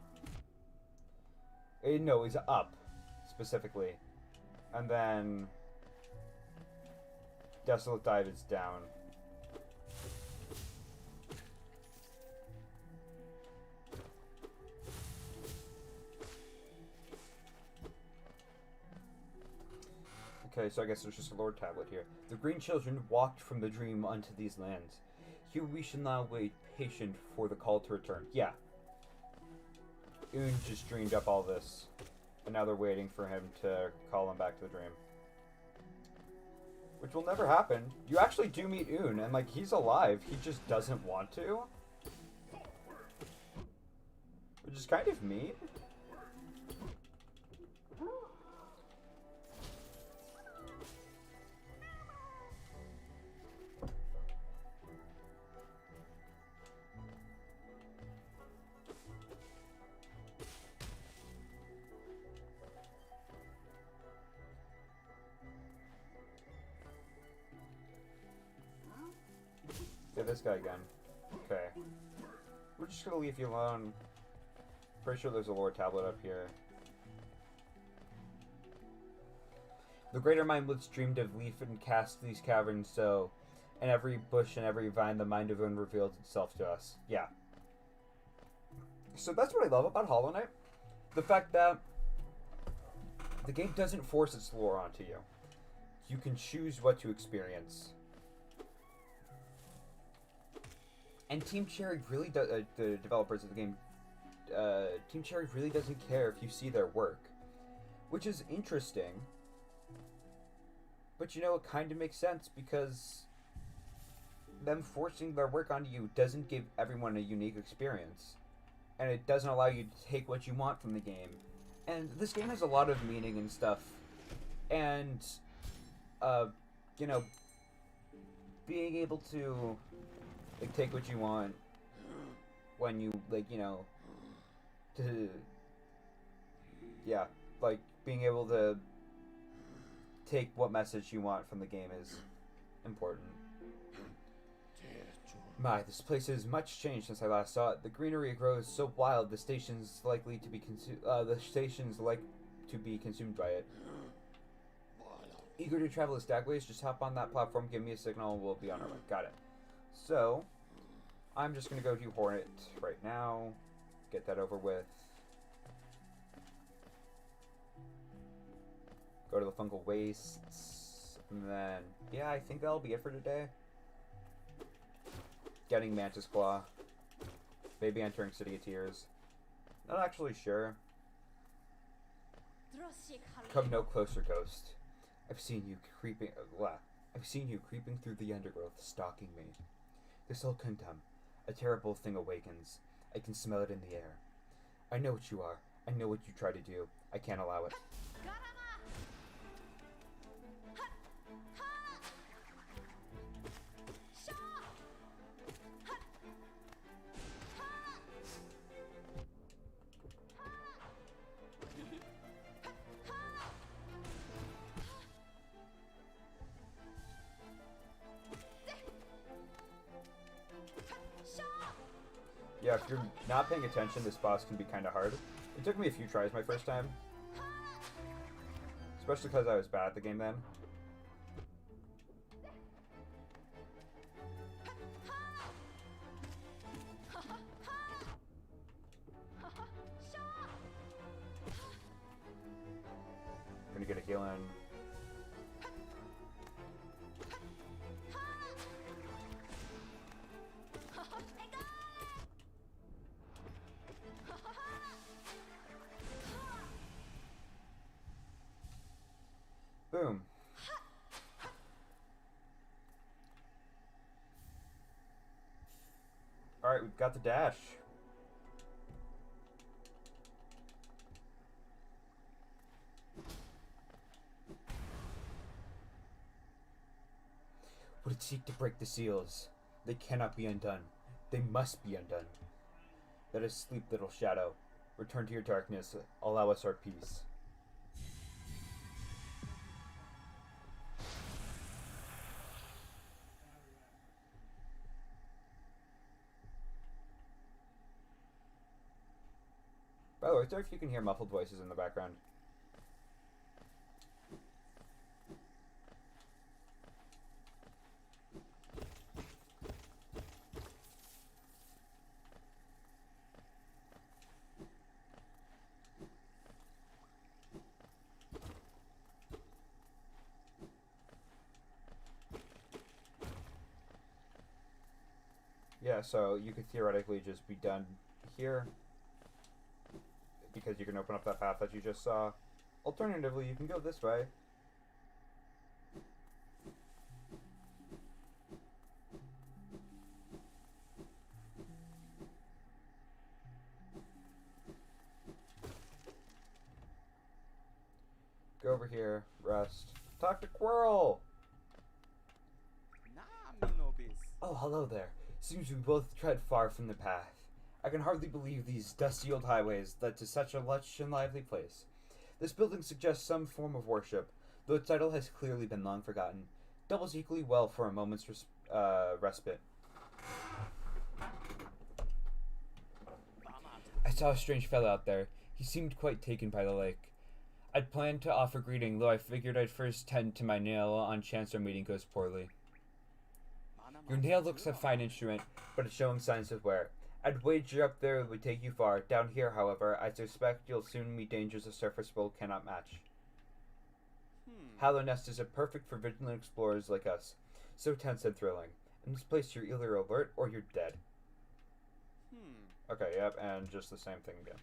No, is up, specifically. And then Desolate Dive is down. Okay, so I guess there's just a lore tablet here. The green children walked from the dream unto these lands. Here we shall now wait patient for the call to return. Yeah. Oon just dreamed up all this. And now they're waiting for him to call them back to the dream. Which will never happen. You actually do meet Oon, and like, he's alive. He just doesn't want to. Which is kind of mean. Yeah, this guy again. Okay. We're just gonna leave you alone. Pretty sure there's a lore tablet up here. The greater mind once dreamed of leaf and cast these caverns so, in every bush and every vine the mind of Oon revealed itself to us. Yeah. So that's what I love about Hollow Knight. The fact that the game doesn't force its lore onto you. You can choose what to experience. And Team Cherry really does, the developers of the game, Team Cherry really doesn't care if you see their work. Which is interesting. But you know, it kind of makes sense because them forcing their work onto you doesn't give everyone a unique experience. And it doesn't allow you to take what you want from the game. And this game has a lot of meaning and stuff. And, you know, being able to like take what you want when you like, you know, to yeah, like being able to take what message you want from the game is important. My, this place is much changed since I last saw it. The greenery grows so wild. The station's likely to be consumed by it. Eager to travel the Stagways? Just hop on that platform, give me a signal, and we'll be on our way. Got it. So, I'm just going to go do Hornet right now. Get that over with. Go to the Fungal Wastes. And then, yeah, I think that'll be it for today. Getting Mantis Claw. Maybe entering City of Tears. Not actually sure. Come no closer, Ghost. I've seen you creeping through the undergrowth, stalking me. This old contempt, a terrible thing awakens. I can smell it in the air. I know what you are. I know what you try to do. I can't allow it. Yeah, if you're not paying attention, this boss can be kind of hard. It took me a few tries my first time. Especially because I was bad at the game then. Gonna get a heal in. Boom. Alright, we've got the dash. Would it seek to break the seals? They cannot be undone. They must be undone. Let us sleep, little shadow. Return to your darkness. Allow us our peace. Oh, it's there if you can hear muffled voices in the background. Yeah, so you could theoretically just be done here, because you can open up that path that you just saw. Alternatively, you can go this way. Go over here, rest. Talk to Quirrell! Oh, hello there. Seems we both tread far from the path. I can hardly believe these dusty old highways led to such a lush and lively place. This building suggests some form of worship, though its title has clearly been long forgotten. Doubles equally well for a moment's respite. I saw a strange fellow out there. He seemed quite taken by the lake. I'd planned to offer greeting, though I figured I'd first tend to my nail on chance our meeting goes poorly. Your nail looks a fine instrument, but it's showing signs of wear. I'd wager up there it would take you far. Down here, however, I suspect you'll soon meet dangers a surface bowl cannot match. Hallow Nest is perfect for vigilant explorers like us. So tense and thrilling. In this place, you're either alert or you're dead. Okay, yep, and just the same thing again.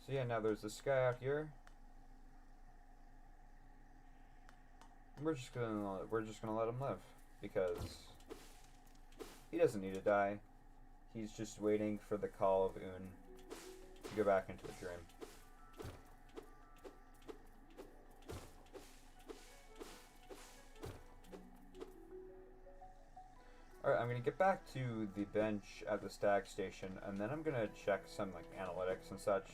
So yeah, now there's this guy out here. We're just gonna let him live, because he doesn't need to die. He's just waiting for the call of Un to go back into a dream. Alright, I'm gonna get back to the bench at the stag station, and then I'm gonna check some like analytics and such.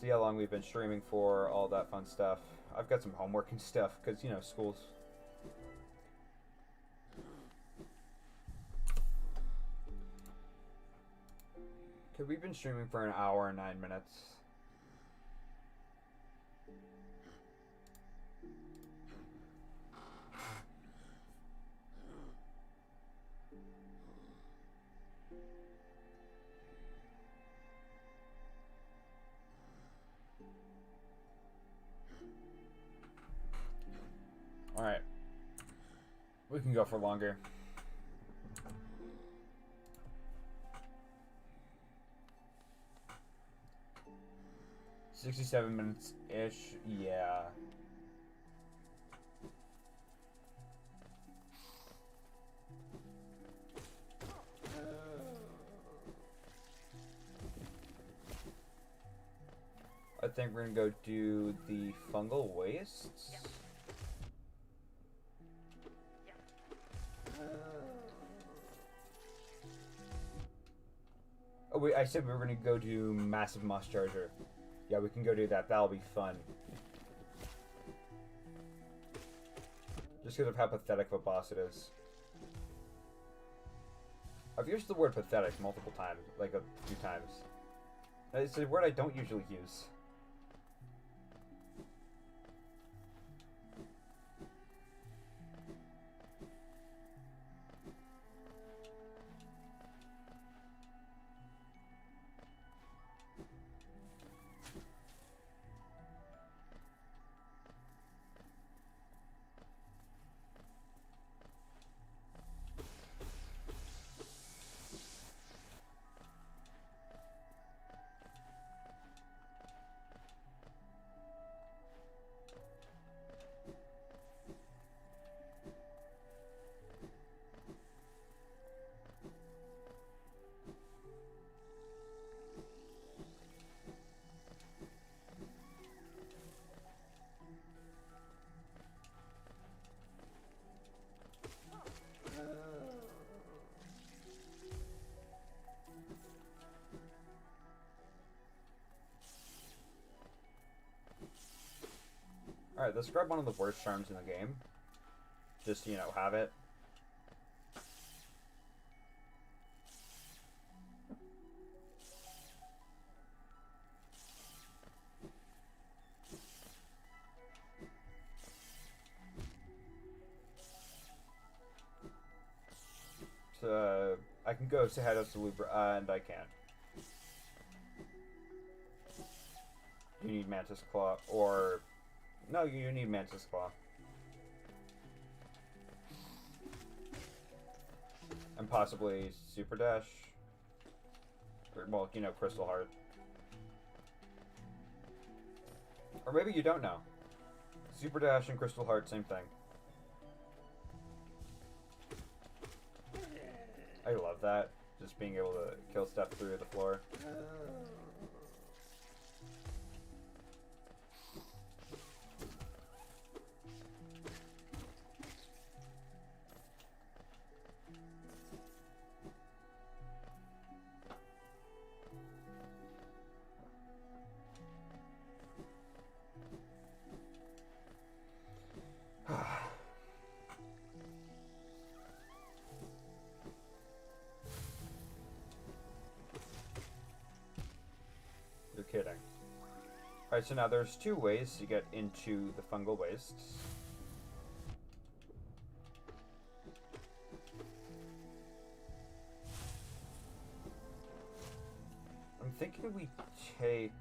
See how long we've been streaming for, all that fun stuff. I've got some homework and stuff, because, you know, school's... Okay, we've been streaming for an hour and 9 minutes. Alright. We can go for longer. $67 minutes-ish, yeah. I think we're gonna go do the fungal wastes. Oh wait, I said we were gonna go do Massive Moss Charger. Yeah, we can go do that. That'll be fun. Just because of how pathetic of a boss it is. I've used the word pathetic multiple times, like a few times. It's a word I don't usually use. let's grab one of the worst charms in the game. Just, you know, have it. So, I can go to Head Salubra, and I can't. You need Mantis Claw, or... No, you need Mantis Claw. And possibly Super Dash. Or, well, you know, Crystal Heart. Or maybe you don't know. Super Dash and Crystal Heart, same thing. I love that. Just being able to kill stuff through the floor. You're kidding. Alright, so now there's two ways to get into the fungal wastes. I'm thinking we take...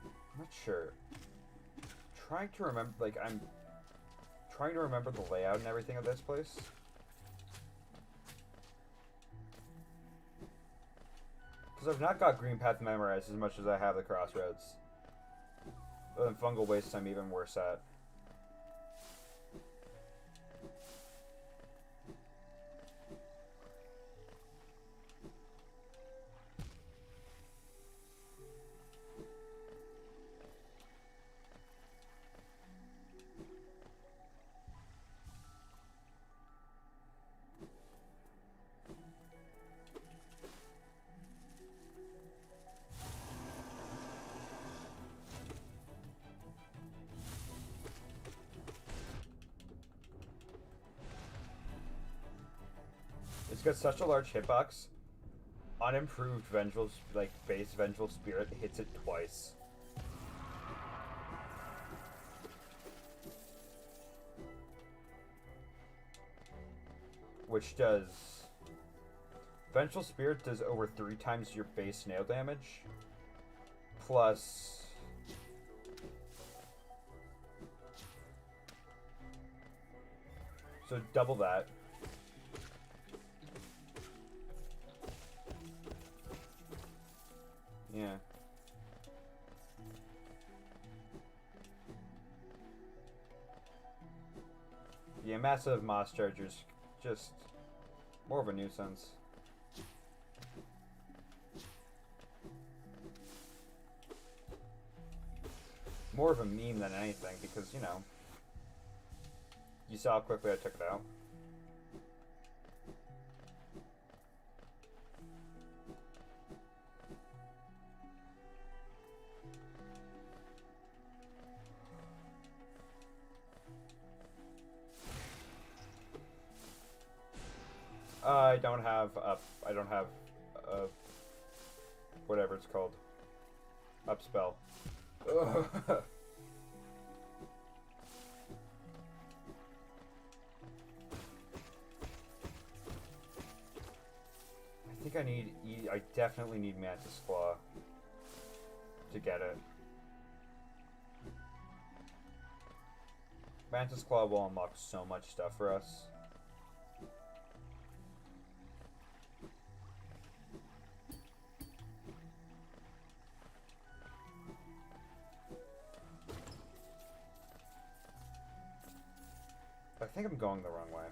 I'm not sure. Trying to remember, like, I'm trying to remember the layout and everything of this place. Because I've not got Green Path memorized as much as I have the Crossroads. But then Fungal Wastes I'm even worse at. It's got such a large hitbox. Unimproved Vengeful, like, base Vengeful Spirit hits it twice. Which does... Vengeful Spirit does over 3 times your base nail damage. Plus... So double that. Yeah. Yeah, massive Moss Chargers, just more of a nuisance. More of a meme than anything, because, you know, you saw how quickly I took it out. I don't have whatever it's called. Up spell. I think I definitely need Mantis Claw to get it. Mantis Claw will unlock so much stuff for us. I think I'm going the wrong way.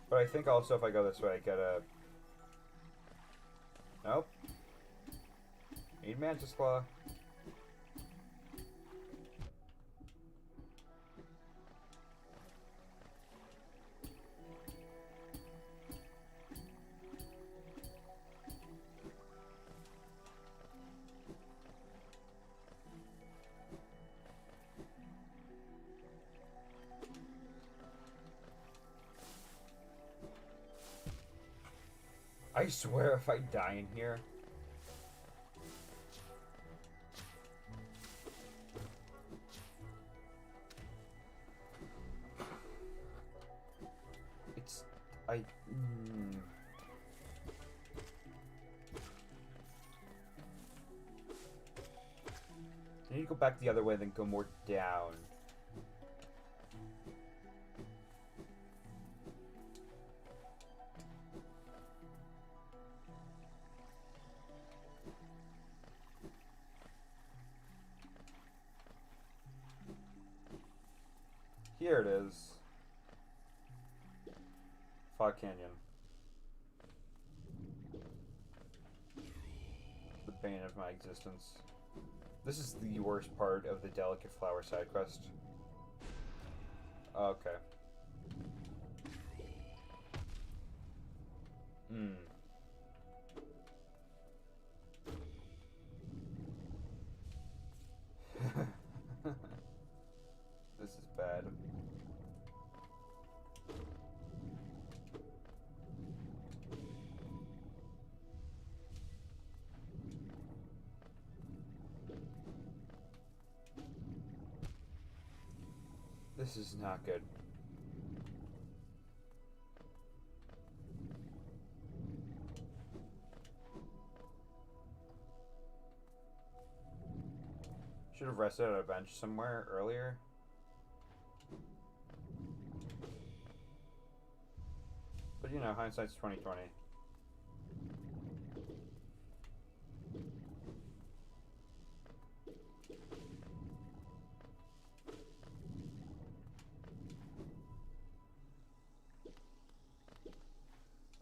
But I think also if I go this way, I get a... Nope. Need Mantis Claw. I swear if I die in here... It's... I... I need to go back the other way, then go more down. Here it is. Fog Canyon. The bane of my existence. This is the worst part of the Delicate Flower side quest. Okay. This is bad. This is not good. Should have rested at a bench somewhere earlier. But you know, hindsight's 20/20.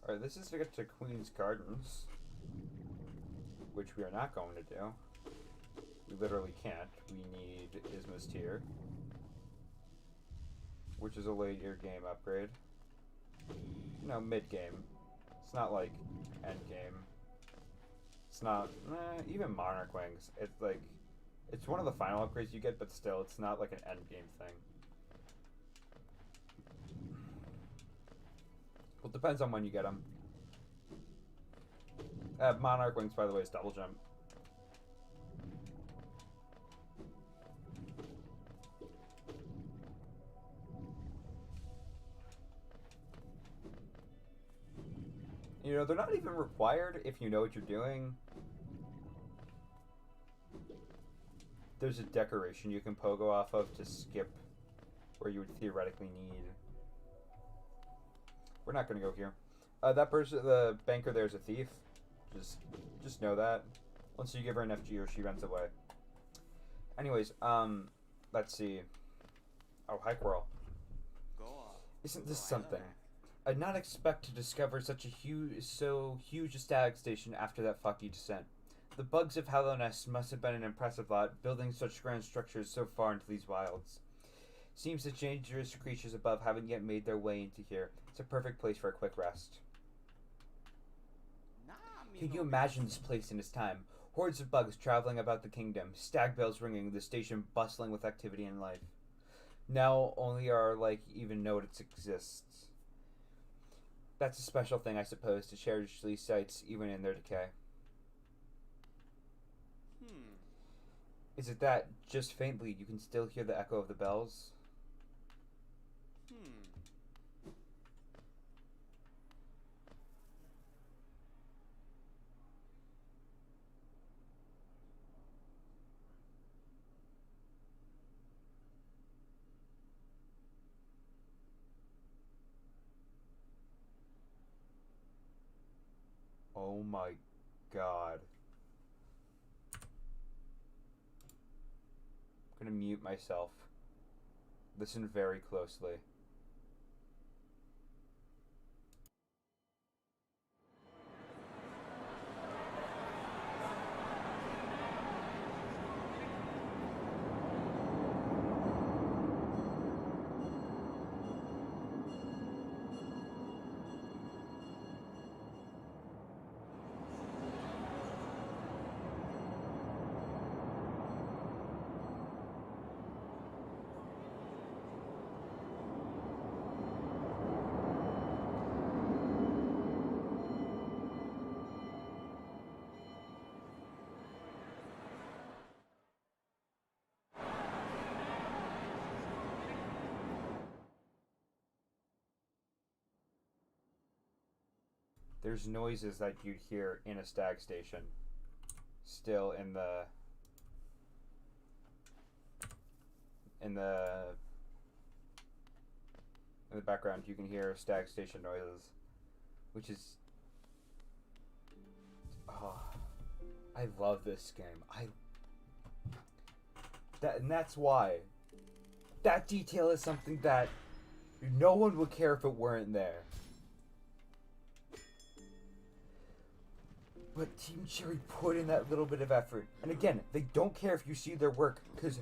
Alright, this is to get to Queen's Gardens, which we are not going to do. We literally can't. We need Isma's Tear, which is a later game upgrade. No, mid-game. It's not like end-game. It's not... even Monarch Wings. It's like... It's one of the final upgrades you get, but still, it's not like an end-game thing. Well, it depends on when you get them. Monarch Wings, by the way, is double jump. You know, they're not even required if you know what you're doing. There's a decoration you can pogo off of to skip where you would theoretically need. We're not going to go here. That person, the banker there is a thief. Just know that. Once you give her an FG or she runs away. Anyways, let's see. Oh, hi, Quirrell. Isn't this something? I'd not expect to discover such a huge a stag station after that foggy descent. The bugs of Hallownest must have been an impressive lot, building such grand structures so far into these wilds. Seems the dangerous creatures above haven't yet made their way into here. It's a perfect place for a quick rest. Can you imagine this place in its time? Hordes of bugs traveling about the kingdom, stag bells ringing, the station bustling with activity and life. Now only our even know it exists. That's a special thing, I suppose, to cherish these sites even in their decay. Is it that, just faintly, you can still hear the echo of the bells? Oh my god. I'm gonna mute myself. Listen very closely. there's noises that you'd hear in a stag station. Still in the background, you can hear stag station noises, which is, oh, I love this game. And that's why that detail is something that no one would care if it weren't there. But Team Cherry put in that little bit of effort. And again, they don't care if you see their work, because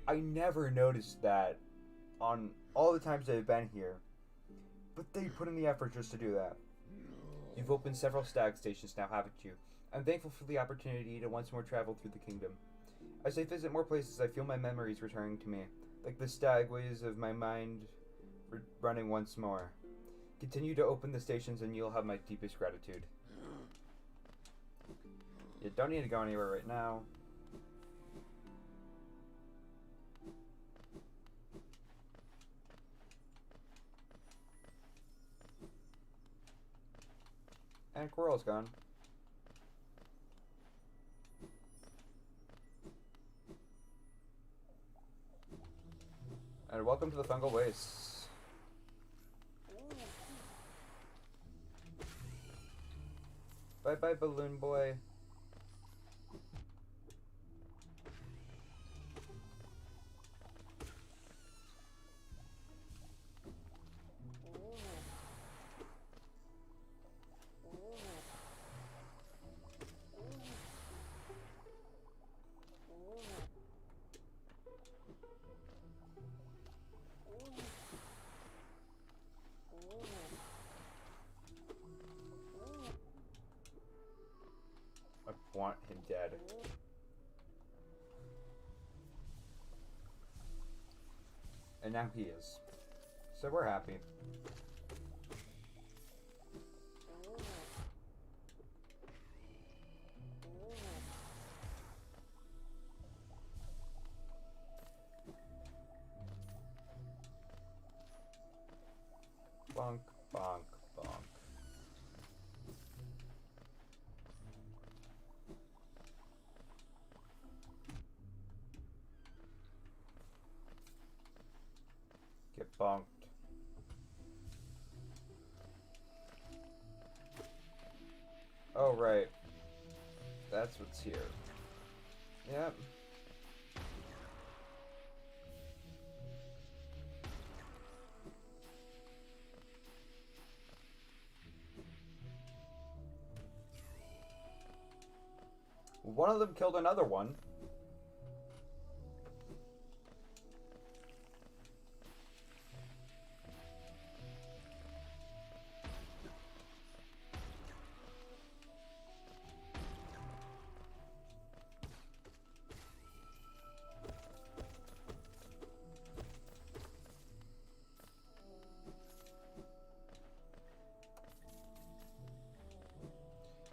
I never noticed that on all the times they've been here. But they put in the effort just to do that. You've opened several stag stations now, haven't you? I'm thankful for the opportunity to once more travel through the kingdom. As I visit more places, I feel my memories returning to me, like the stag waves of my mind running once more. Continue to open the stations and you'll have my deepest gratitude. You don't need to go anywhere right now. And Quirrell's gone. And welcome to the Fungal Wastes. Bye bye, Balloon Boy. I want him dead. And now he is. So we're happy. Bonk, bonk, bonk. Get bonked. Oh, right. That's what's here. Yep. One of them killed another one.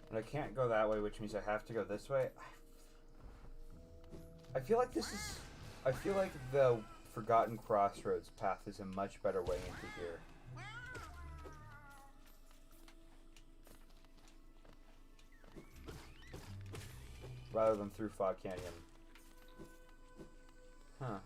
And I can't go that way, which means I have to go this way. I feel like this is... I feel like the Forgotten Crossroads path is a much better way into here. Rather than through Fog Canyon. Huh.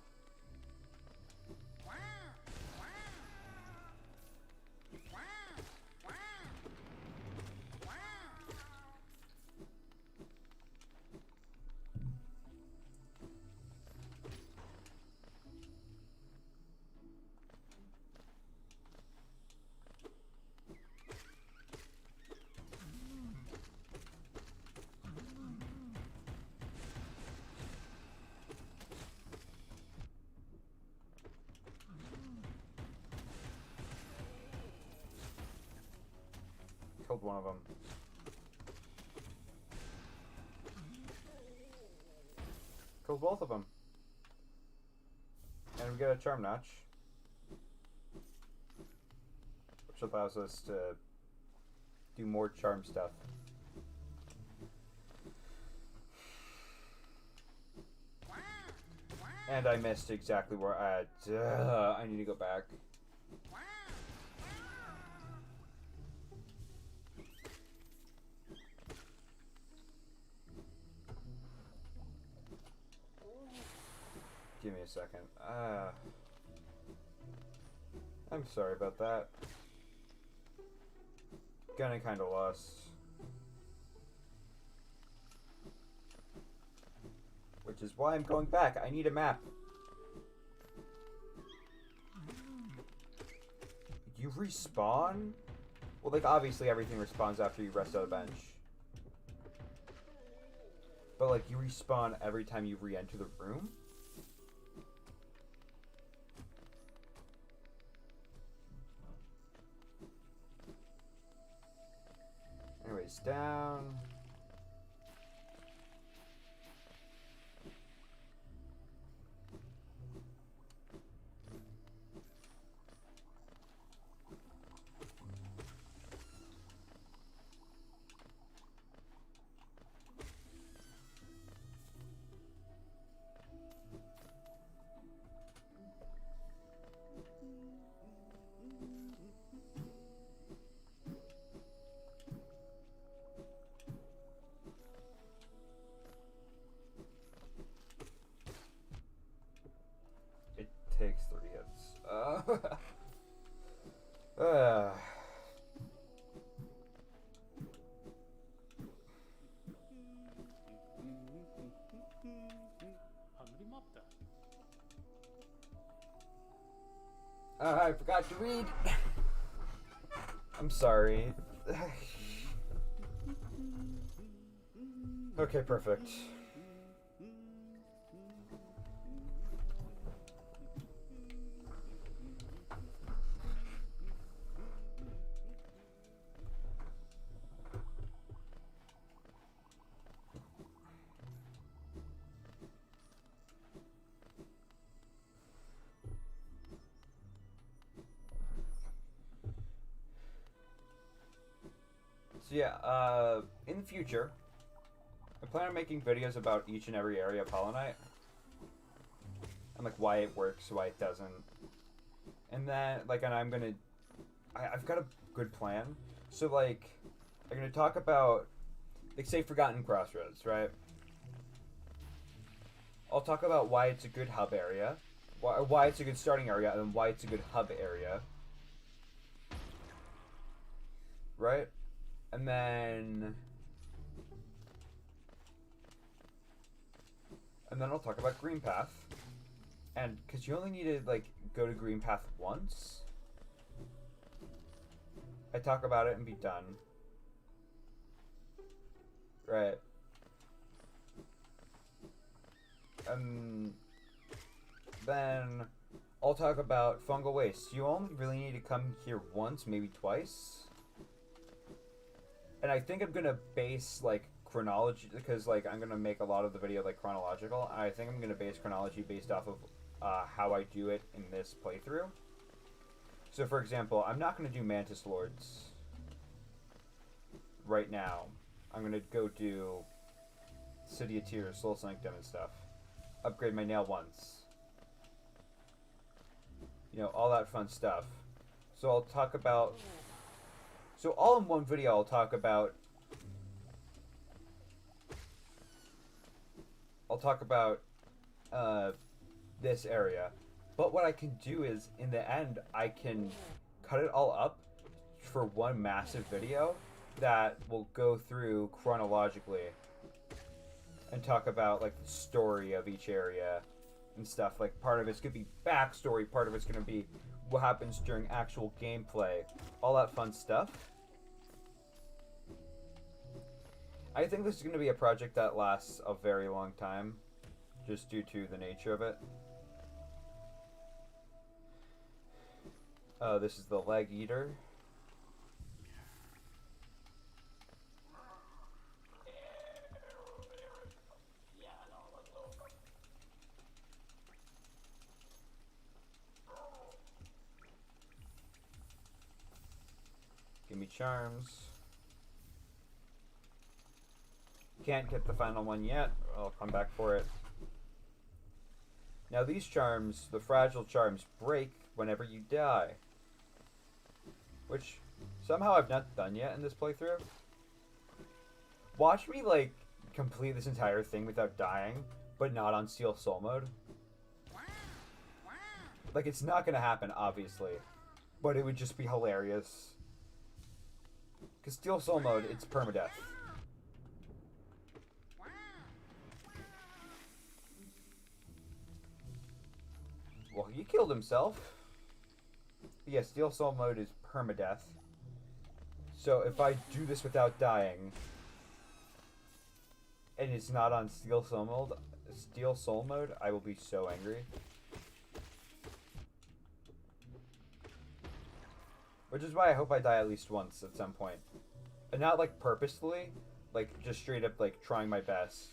Killed one of them. Killed both of them. And we get a charm notch, which allows us to do more charm stuff. And I missed exactly where I need to go back. Give me a second. I'm sorry about that. Getting kind of lost. Which is why I'm going back. I need a map. You respawn? Well, like, obviously everything respawns after you rest on a bench. But, like, you respawn every time you re-enter the room? Anyways, down. Takes 3 hits. I forgot to read. I'm sorry. Okay, perfect. So yeah, in the future, I plan on making videos about each and every area of Hollow Knight. And like why it works, why it doesn't. And then, like, and I'm gonna... I've got a good plan. So like, I'm gonna talk about, like, say Forgotten Crossroads, right? I'll talk about why it's a good hub area. Why it's a good starting area, and why it's a good hub area. Right? And then I'll talk about Green Path. And because you only need to like go to Green Path once, I talk about it and be done. Right. Then I'll talk about Fungal Waste. You only really need to come here once, maybe twice. And I think I'm gonna base like chronology, because like I'm gonna make a lot of the video like chronological. And I think I'm gonna base chronology based off of how I do it in this playthrough. So for example, I'm not gonna do Mantis Lords right now. I'm gonna go do City of Tears, Soul Sanctum and stuff. Upgrade my nail once. You know, all that fun stuff. So I'll talk about... So all in one video I'll talk about... this area. But what I can do is, in the end, I can cut it all up for one massive video that will go through chronologically and talk about like the story of each area and stuff. Like part of it's gonna be backstory, part of it's gonna be what happens during actual gameplay, all that fun stuff. I think this is gonna be a project that lasts a very long time, just due to the nature of it. This is the Leg Eater. Give me charms. Can't get the final one yet. I'll come back for it. Now these charms, the fragile charms, break whenever you die. Which, somehow I've not done yet in this playthrough. Watch me, like, complete this entire thing without dying, but not on Steel Soul mode. Like, it's not gonna happen, obviously. But it would just be hilarious. Because Steel Soul mode, it's permadeath. Well, he killed himself. Yeah, Steel Soul mode is permadeath. So if I do this without dying, and it's not on Steel Soul mode, I will be so angry. Which is why I hope I die at least once at some point. And not like purposefully, like just straight up like trying my best.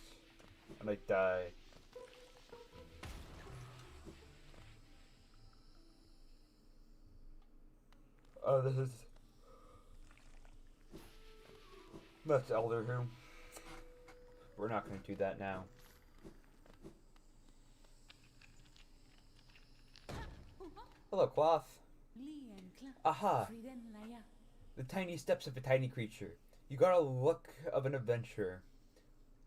And I die. Oh, this is... That's Elder Room. We're not going to do that now. Hello, Cloth. Aha! The tiny steps of a tiny creature. You got a look of an adventurer.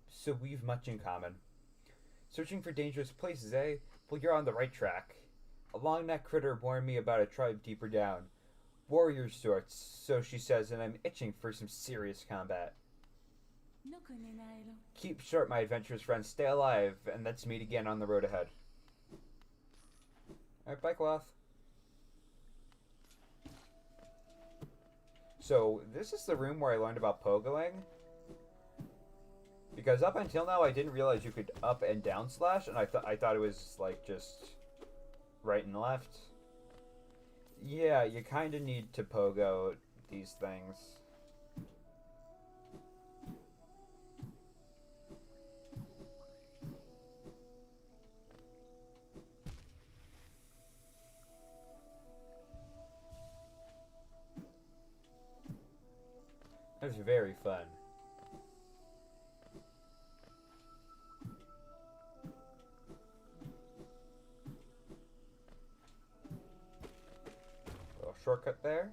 So we've much in common. Searching for dangerous places, eh? Well, you're on the right track. A long neck critter warned me about a tribe deeper down. Warrior sorts, so she says, and I'm itching for some serious combat. Keep short, my adventurous friends. Stay alive, and let's meet again on the road ahead. Alright, bye, Cloth. So, this is the room where I learned about pogoing. Because up until now, I didn't realize you could up and down slash, and I thought it was, like, just right and left. Yeah, you kind of need to pogo these things. That was very fun. Little shortcut there.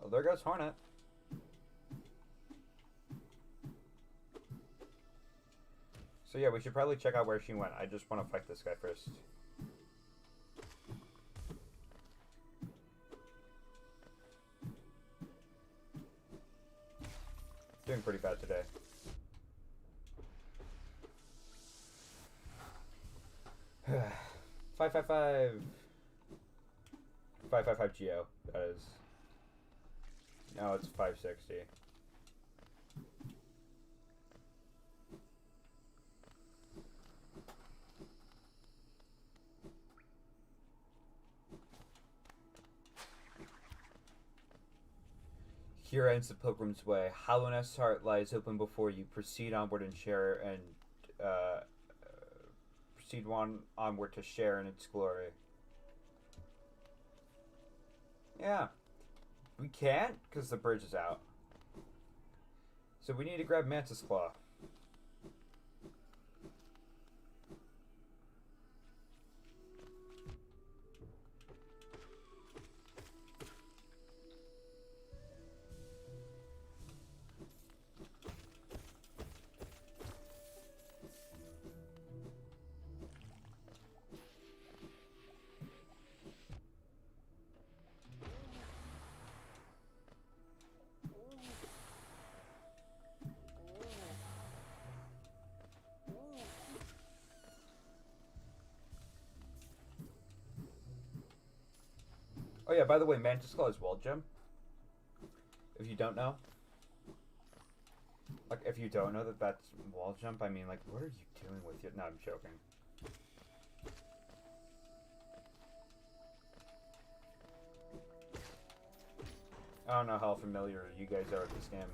Oh, there goes Hornet. So yeah, we should probably check out where she went. I just want to fight this guy first. Doing pretty bad today. Five, 555 Geo. That is. No, it's 560. Here ends the pilgrim's way. Hallownest's heart lies open before you. Proceed onward and share and proceed onward to share in its glory. Yeah. We can't because the bridge is out. So we need to grab Mantis Claw. Oh yeah, by the way, Mantis Claw is wall gem. If you don't know. Like, if you don't know that that's wall jump, I mean, like, what are you doing with it? No, I'm joking. I don't know how familiar you guys are with this game.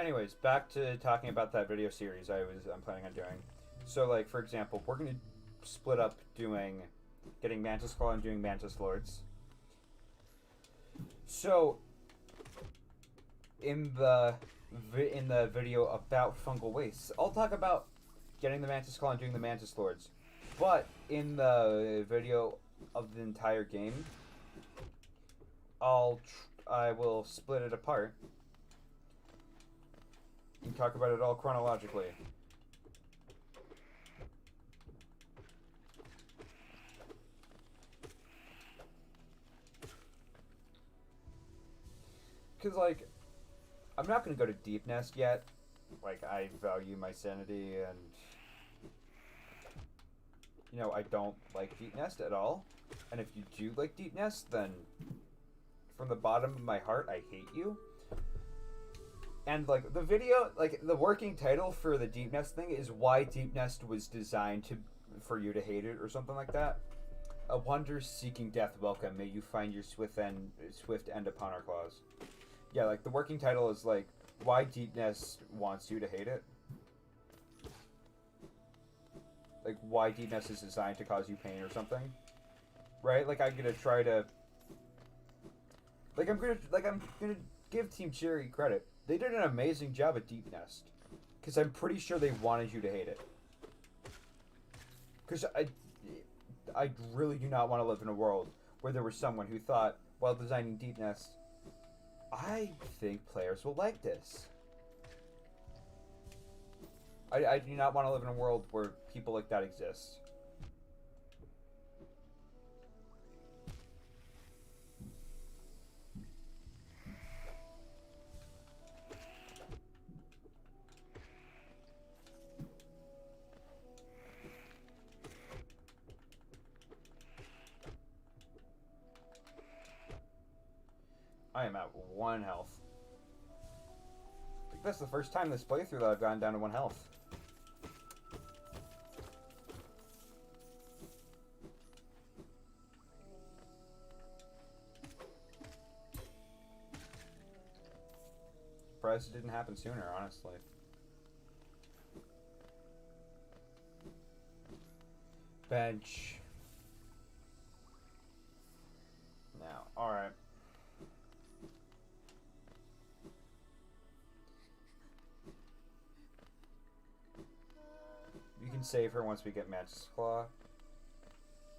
anyways, back to talking about that video series I'm planning on doing. So, like, for example, we're gonna split up getting Mantis Claw and doing Mantis Lords. So, in the video about fungal wastes, I'll talk about getting the Mantis Claw and doing the Mantis Lords. But in the video of the entire game, I will split it apart and talk about it all chronologically. Because, like, I'm not going to go to Deep Nest yet. Like, I value my sanity and, you know, I don't like Deep Nest at all. And if you do like Deep Nest, then from the bottom of my heart, I hate you. And, like, the video, like, the working title for the Deep Nest thing is why Deep Nest was designed for you to hate it, or something like that. A wanderer seeking death welcome, may you find your swift end upon our claws. Yeah, like, the working title is, like, why Deep Nest wants you to hate it. Like, why Deep Nest is designed to cause you pain or something. Right? Like, I'm gonna try to... I'm gonna give Team Cherry credit. They did an amazing job at Deep Nest. Because I'm pretty sure they wanted you to hate it. Because I really do not want to live in a world where there was someone who thought, while designing Deep Nest, I think players will like this. I do not want to live in a world where people like that exist. I am at 1 health. I think that's the first time this playthrough that I've gone down to 1 health. Surprised it didn't happen sooner, honestly. Bench. Now, alright. You can save her once we get Mantis Claw.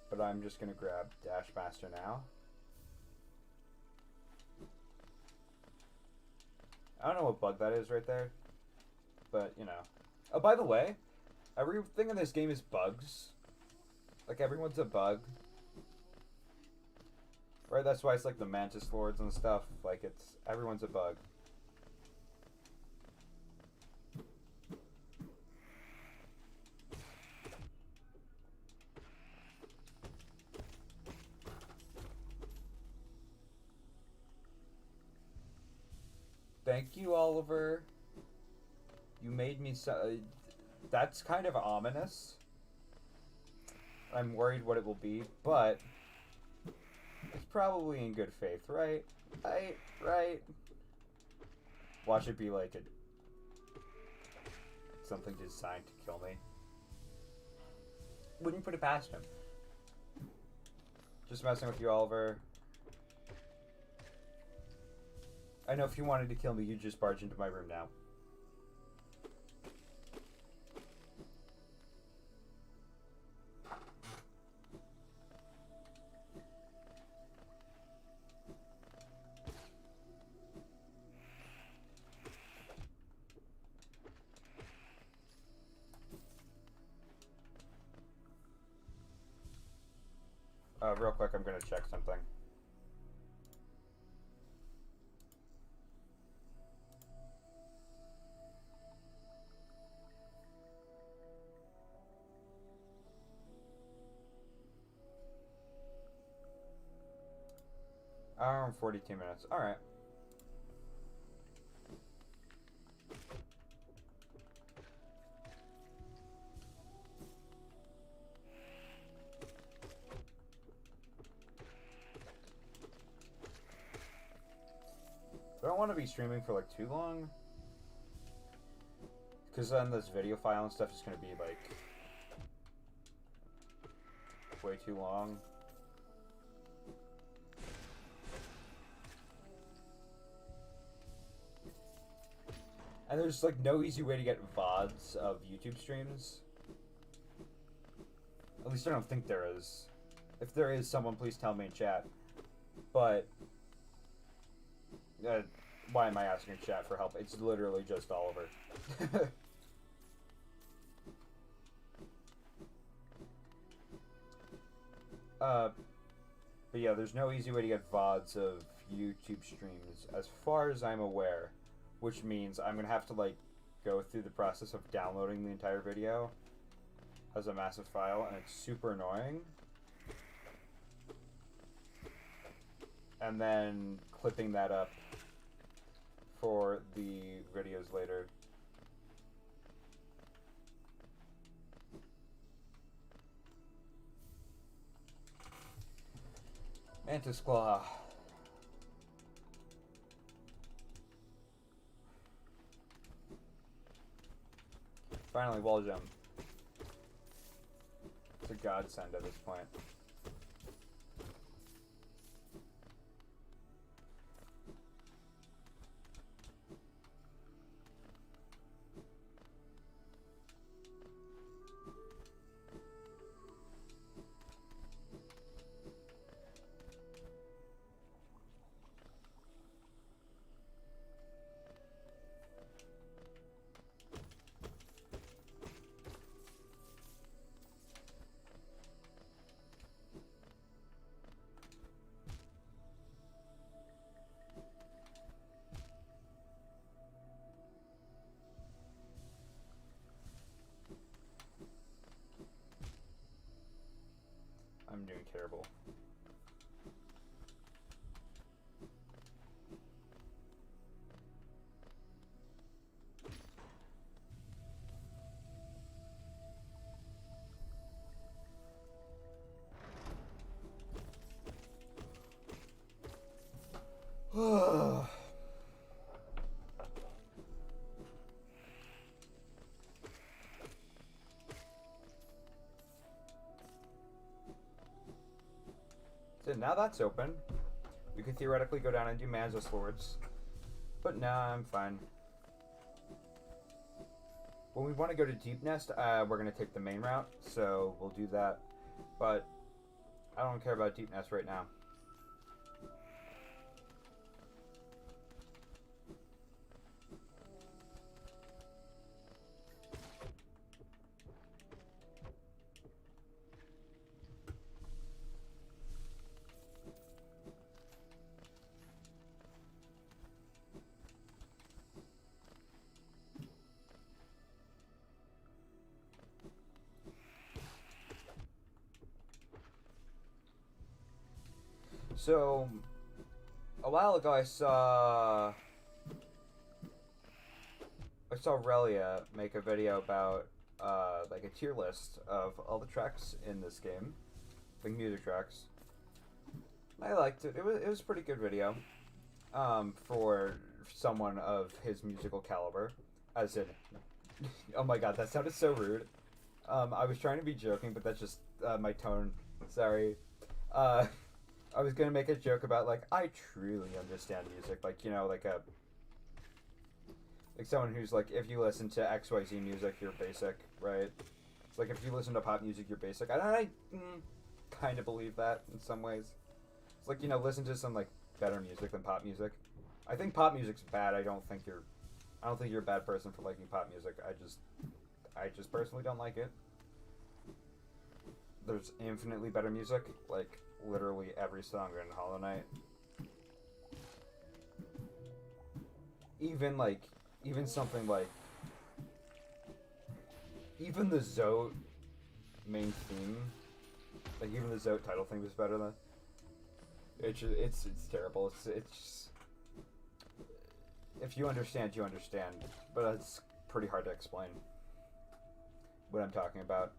But I'm just gonna grab Dash Master now. I don't know what bug that is right there. But, you know. Oh, by the way, everything in this game is bugs. Like, everyone's a bug. Right, that's why it's like the Mantis Lords and stuff. Like, everyone's a bug. Thank you, Oliver. You made me so... that's kind of ominous. I'm worried what it will be, but... it's probably in good faith, right? Right? Watch it be like something designed to kill me. Wouldn't put it past him. Just messing with you, Oliver. I know if you wanted to kill me, you'd just barge into my room now. Real quick, I'm gonna check something. Hour and 42 minutes. Alright. I don't want to be streaming for like too long. Because then this video file and stuff is going to be like way too long. And there's like no easy way to get VODs of YouTube streams. At least I don't think there is. If there is, someone please tell me in chat. But why am I asking in chat for help? It's literally just Oliver. But yeah, there's no easy way to get VODs of YouTube streams as far as I'm aware, which means I'm gonna have to like go through the process of downloading the entire video as a massive file, and it's super annoying. And then clipping that up for the videos later. Mantis Claw. Finally, wall jump. It's a godsend at this point. I'm doing terrible. So now that's open. We could theoretically go down and do Mantis Lords. But nah, I'm fine. When we want to go to Deep Nest, we're going to take the main route, so we'll do that. But I don't care about Deep Nest right now. So, a while ago I saw Relia make a video about like a tier list of all the tracks in this game, like music tracks. I liked it. It was a pretty good video for someone of his musical caliber. As in, oh my god, that sounded so rude. I was trying to be joking, but that's just my tone. Sorry. I was gonna make a joke about like I truly understand music, like you know, like someone who's like, if you listen to XYZ music, you're basic, right? It's like if you listen to pop music, you're basic. I kind of believe that in some ways. It's like, you know, listen to some like better music than pop music. I think pop music's bad. I don't think you're a bad person for liking pop music. I just personally don't like it. There's infinitely better music, like literally every song in Hollow Knight. Even something like even the Zote main theme, like even the Zote title theme is better than it's terrible. It's just, if you understand, you understand, but it's pretty hard to explain what I'm talking about.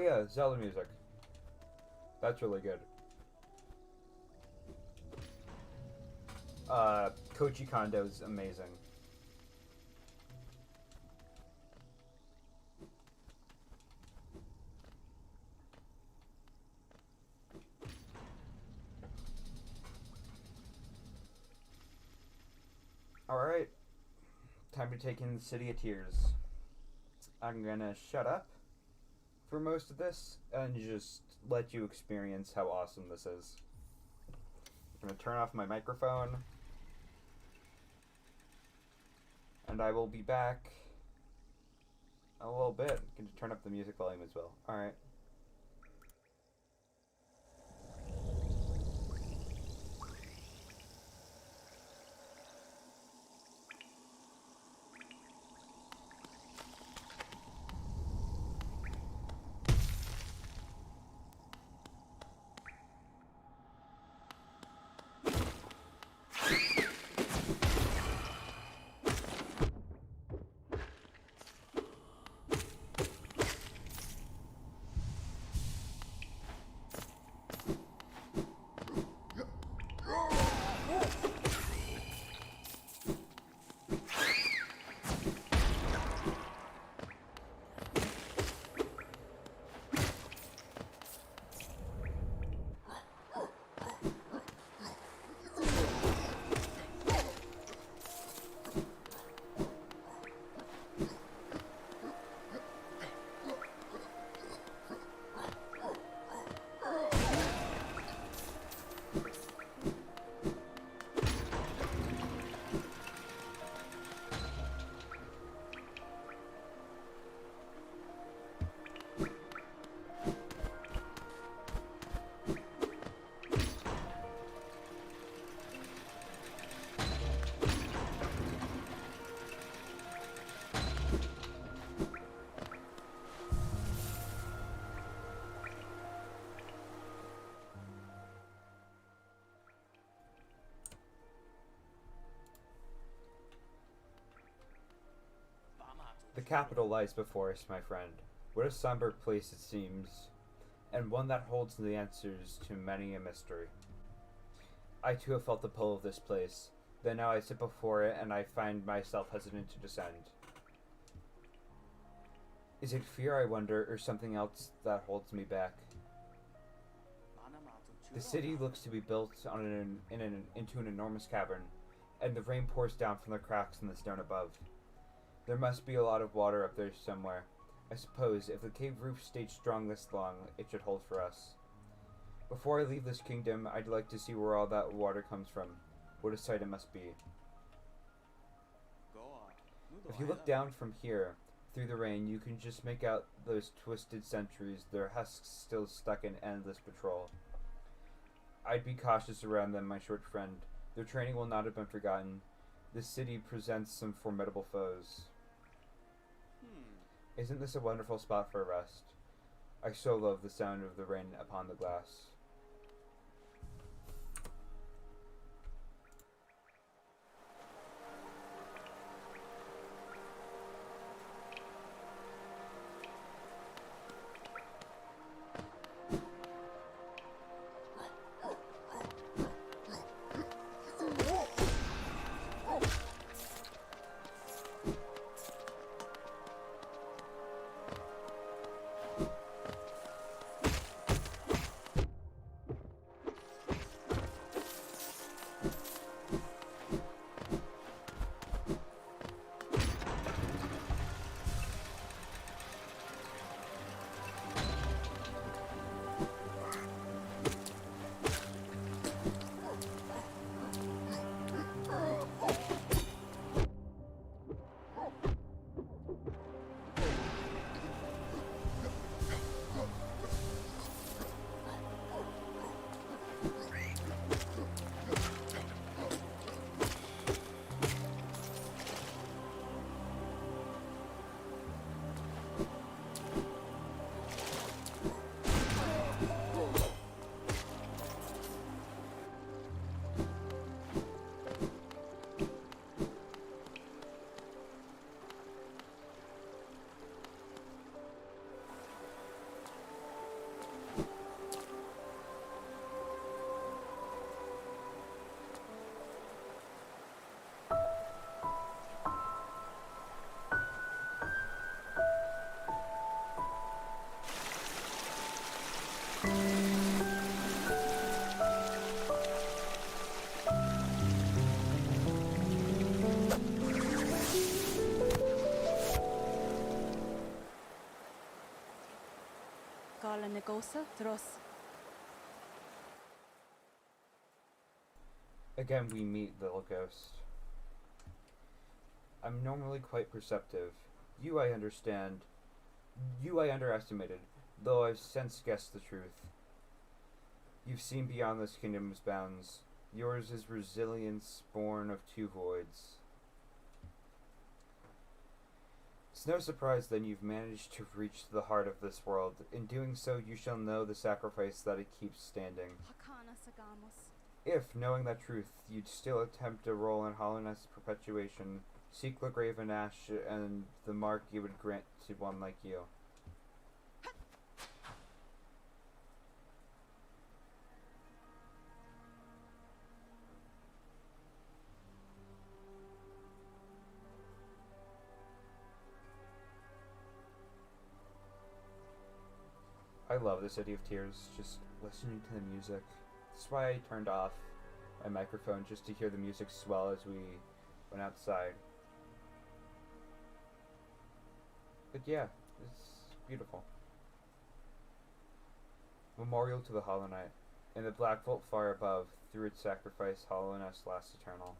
yeah, Zelda music. That's really good. Koji Kondo's amazing. Alright. Time to take in the City of Tears. I'm gonna shut up for most of this and just let you experience how awesome this is. I'm gonna turn off my microphone. And I will be back a little bit. I'm gonna turn up the music volume as well. Alright. The capital lies before us, my friend. What a somber place it seems, and one that holds the answers to many a mystery. I too have felt the pull of this place, though now I sit before it and I find myself hesitant to descend. Is it fear, I wonder, or something else that holds me back? The city looks to be built into an enormous cavern, and the rain pours down from the cracks in the stone above. There must be a lot of water up there somewhere. I suppose if the cave roof stayed strong this long, it should hold for us. Before I leave this kingdom, I'd like to see where all that water comes from. What a sight it must be. If you look down from here, through the rain, you can just make out those twisted sentries, their husks still stuck in endless patrol. I'd be cautious around them, my short friend. Their training will not have been forgotten. This city presents some formidable foes. Isn't this a wonderful spot for a rest? I so love the sound of the rain upon the glass. Gosa Dros. Again, we meet Little Ghost. I'm normally quite perceptive. You I understand. You I underestimated, though I've since guessed the truth. You've seen beyond this kingdom's bounds. Yours is resilience born of two voids. It's no surprise then you've managed to reach the heart of this world. In doing so, you shall know the sacrifice that it keeps standing. Hakana Sagamos. If, knowing that truth, you'd still attempt a role in Hollowness perpetuation, seek the grave and ash and the mark you would grant to one like you. I love the City of Tears, just listening to the music. That's why I turned off my microphone, just to hear the music swell as we went outside. But yeah, it's beautiful. Memorial to the Hollow Knight. In the black vault far above, through its sacrifice, hollowness lasts eternal.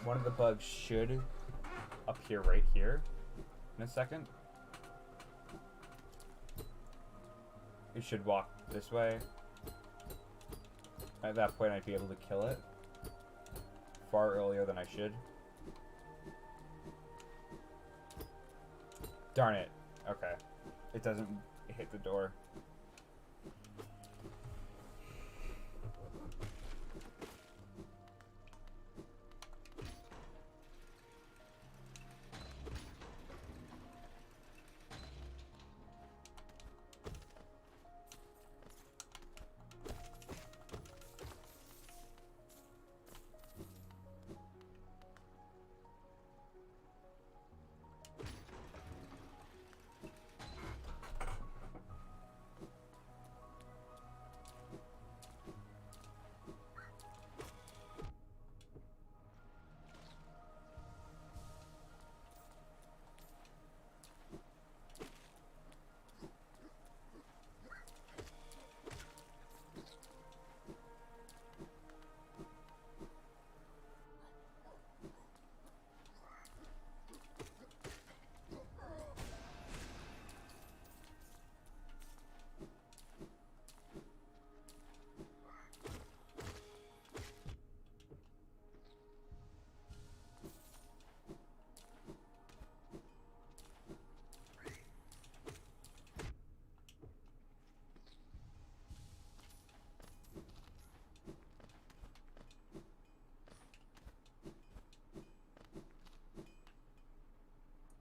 One of the bugs should appear right here in a second. It should walk this way. At that point, I'd be able to kill it far earlier than I should. Darn it. Okay. It doesn't hit the door.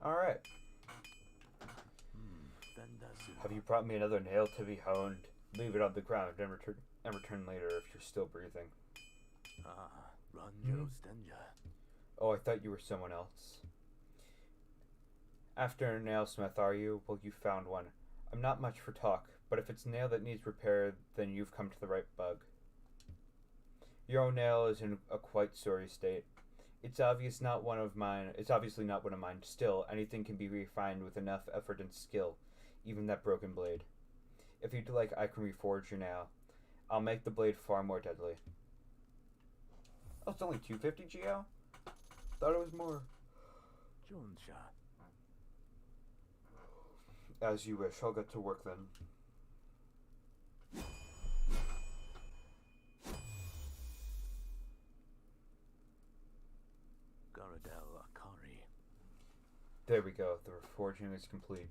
Alright. Have you brought me another nail to be honed? Leave it on the ground and return later if you're still breathing. Oh, I thought you were someone else. After a nailsmith, are you? Well, you found one. I'm not much for talk, but if it's a nail that needs repair, then you've come to the right bug. Your own nail is in a quite sorry state. It's obviously not one of mine. Still, anything can be refined with enough effort and skill, even that broken blade. If you'd like, I can reforge your nail. I'll make the blade far more deadly. Oh, it's only 250 GL? Thought it was more. As you wish. I'll get to work then. There we go. The reforging is complete.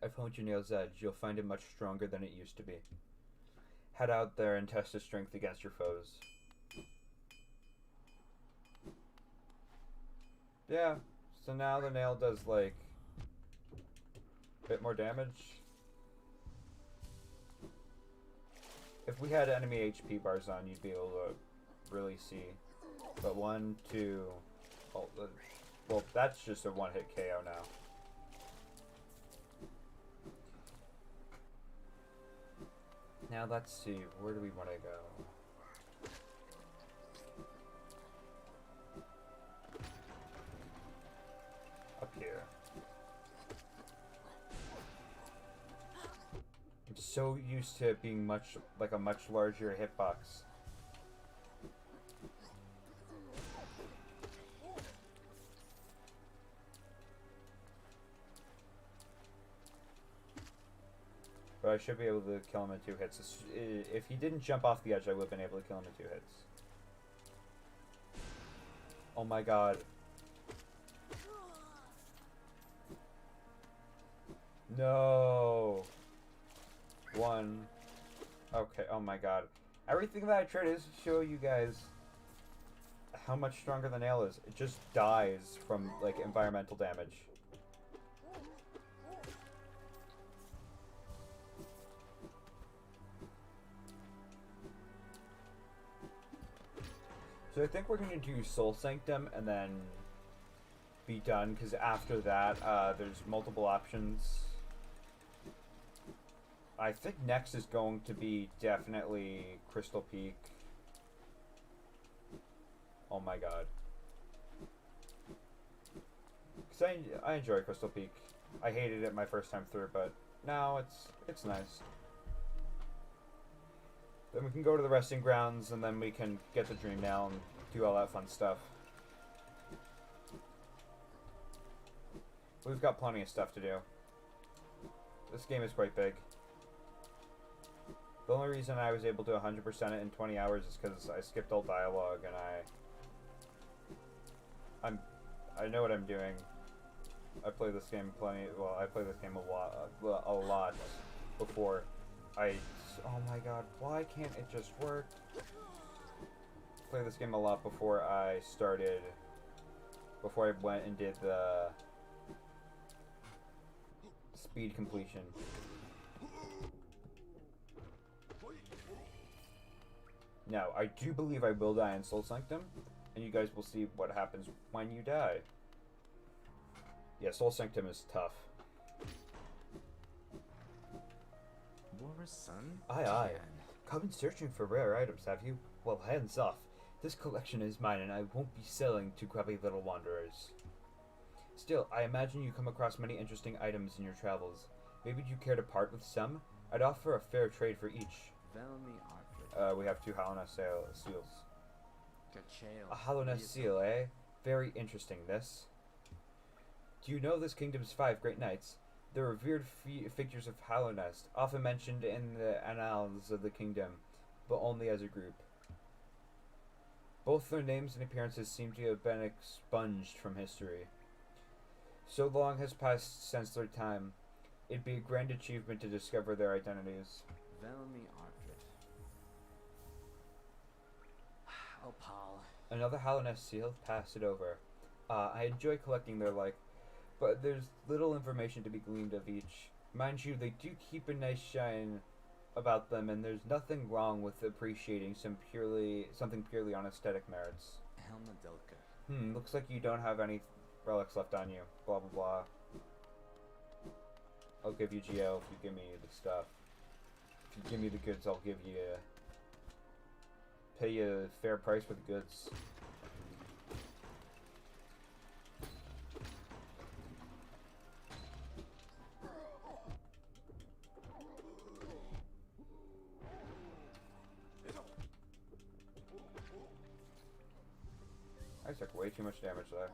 I've honed your nail's edge. You'll find it much stronger than it used to be. Head out there and test its strength against your foes. Yeah, so now the nail does like a bit more damage. If we had enemy HP bars on, you'd be able to really see. But 1, 2... Oh, well, that's just a one-hit KO now. Now let's see, where do we want to go? Up here. I'm so used to it being a much larger hitbox. But I should be able to kill him in 2 hits. If he didn't jump off the edge, I would have been able to kill him in 2 hits. Oh my god. No. 1. Okay, oh my god. Everything that I try to show you guys how much stronger the nail is, it just dies from, like, environmental damage. So I think we're going to do Soul Sanctum and then be done, because after that, there's multiple options. I think next is going to be definitely Crystal Peak. Oh my god. Because I enjoy Crystal Peak. I hated it my first time through, but now it's nice. Then we can go to the resting grounds, and then we can get the Dream Nail and do all that fun stuff. We've got plenty of stuff to do. This game is quite big. The only reason I was able to 100% it in 20 hours is because I skipped all dialogue, and I know what I'm doing. I play this game I play this game a lot before oh my god, why can't it just work? Play this game a lot before I went and did the speed completion. Now, I do believe I will die in Soul Sanctum, and you guys will see what happens when you die. Yeah, Soul Sanctum is tough. War's son? Aye, aye. Come searching for rare items, have you? Well, hands off. This collection is mine, and I won't be selling to grubby little wanderers. Still, I imagine you come across many interesting items in your travels. Maybe you care to part with some? I'd offer a fair trade for each. We have 2 Hollownest seals. A Hollownest seal, eh? Very interesting, this. Do you know this kingdom's 5 great knights? They're revered figures of Hollownest, often mentioned in the annals of the kingdom, but only as a group. Both their names and appearances seem to have been expunged from history. So long has passed since their time, it'd be a grand achievement to discover their identities. Oh, Paul. Another Hollownest seal? Pass it over. I enjoy collecting their like, but there's little information to be gleaned of each. Mind you, they do keep a nice shine about them, and there's nothing wrong with appreciating something purely on aesthetic merits. Looks like you don't have any relics left on you. Blah blah blah. I'll give you GL if you give me the stuff. If you give me the goods, I'll give you pay you a fair price for the goods. I took way too much damage there.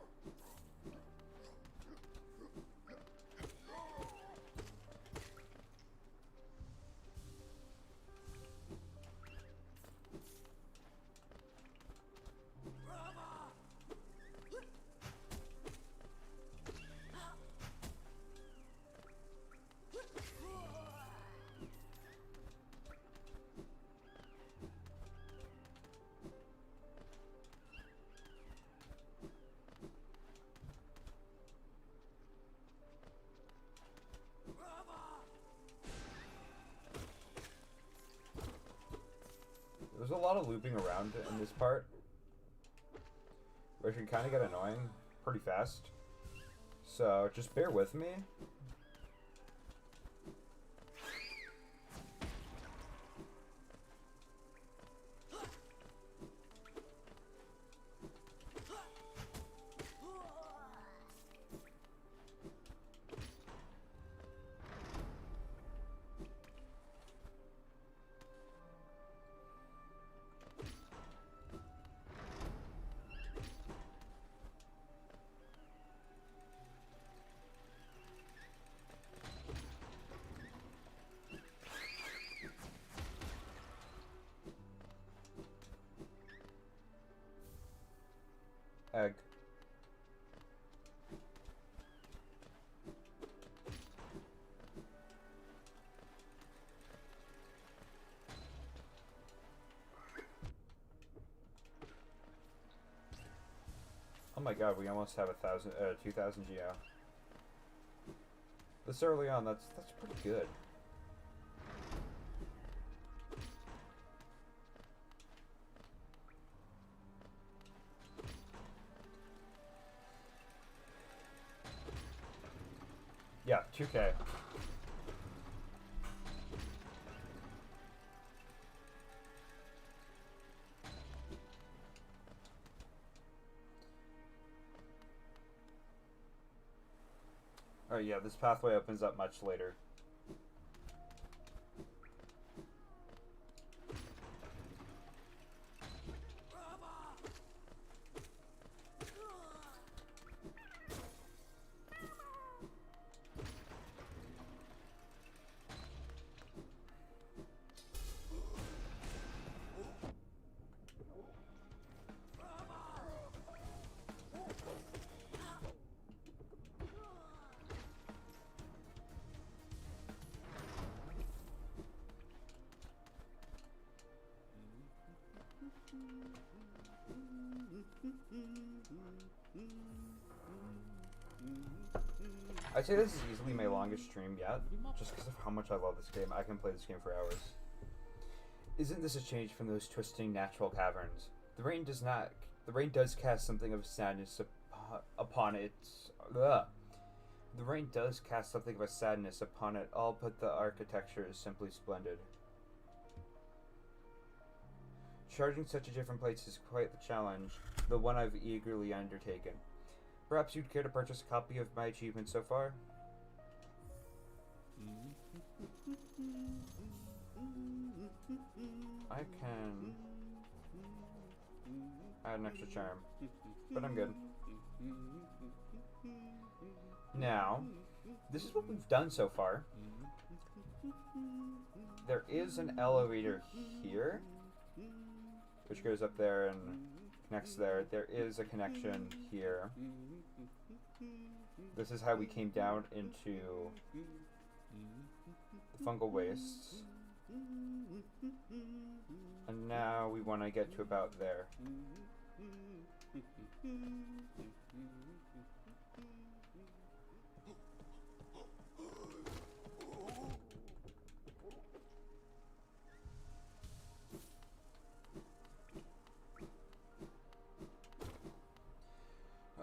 There's a lot of looping around in this part, which can kind of get annoying pretty fast. So just bear with me. Egg. Oh my god, we almost have 2,000 geo. This early on, that's pretty good. Yeah, 2K. Oh yeah, this pathway opens up much later. I'd say this is easily my longest stream yet, just because of how much I love this game. I can play this game for hours. Isn't this a change from those twisting natural caverns? The rain does cast something of sadness upon it. Ugh. The rain does cast something of a sadness upon it all, but the architecture is simply splendid. Charging such a different place is quite the challenge, the one I've eagerly undertaken. Perhaps you'd care to purchase a copy of my achievement so far? I can add an extra charm, but I'm good. Now, this is what we've done so far. There is an elevator here, which goes up there and connects there. There is a connection here. This is how we came down into the fungal wastes. And now we want to get to about there.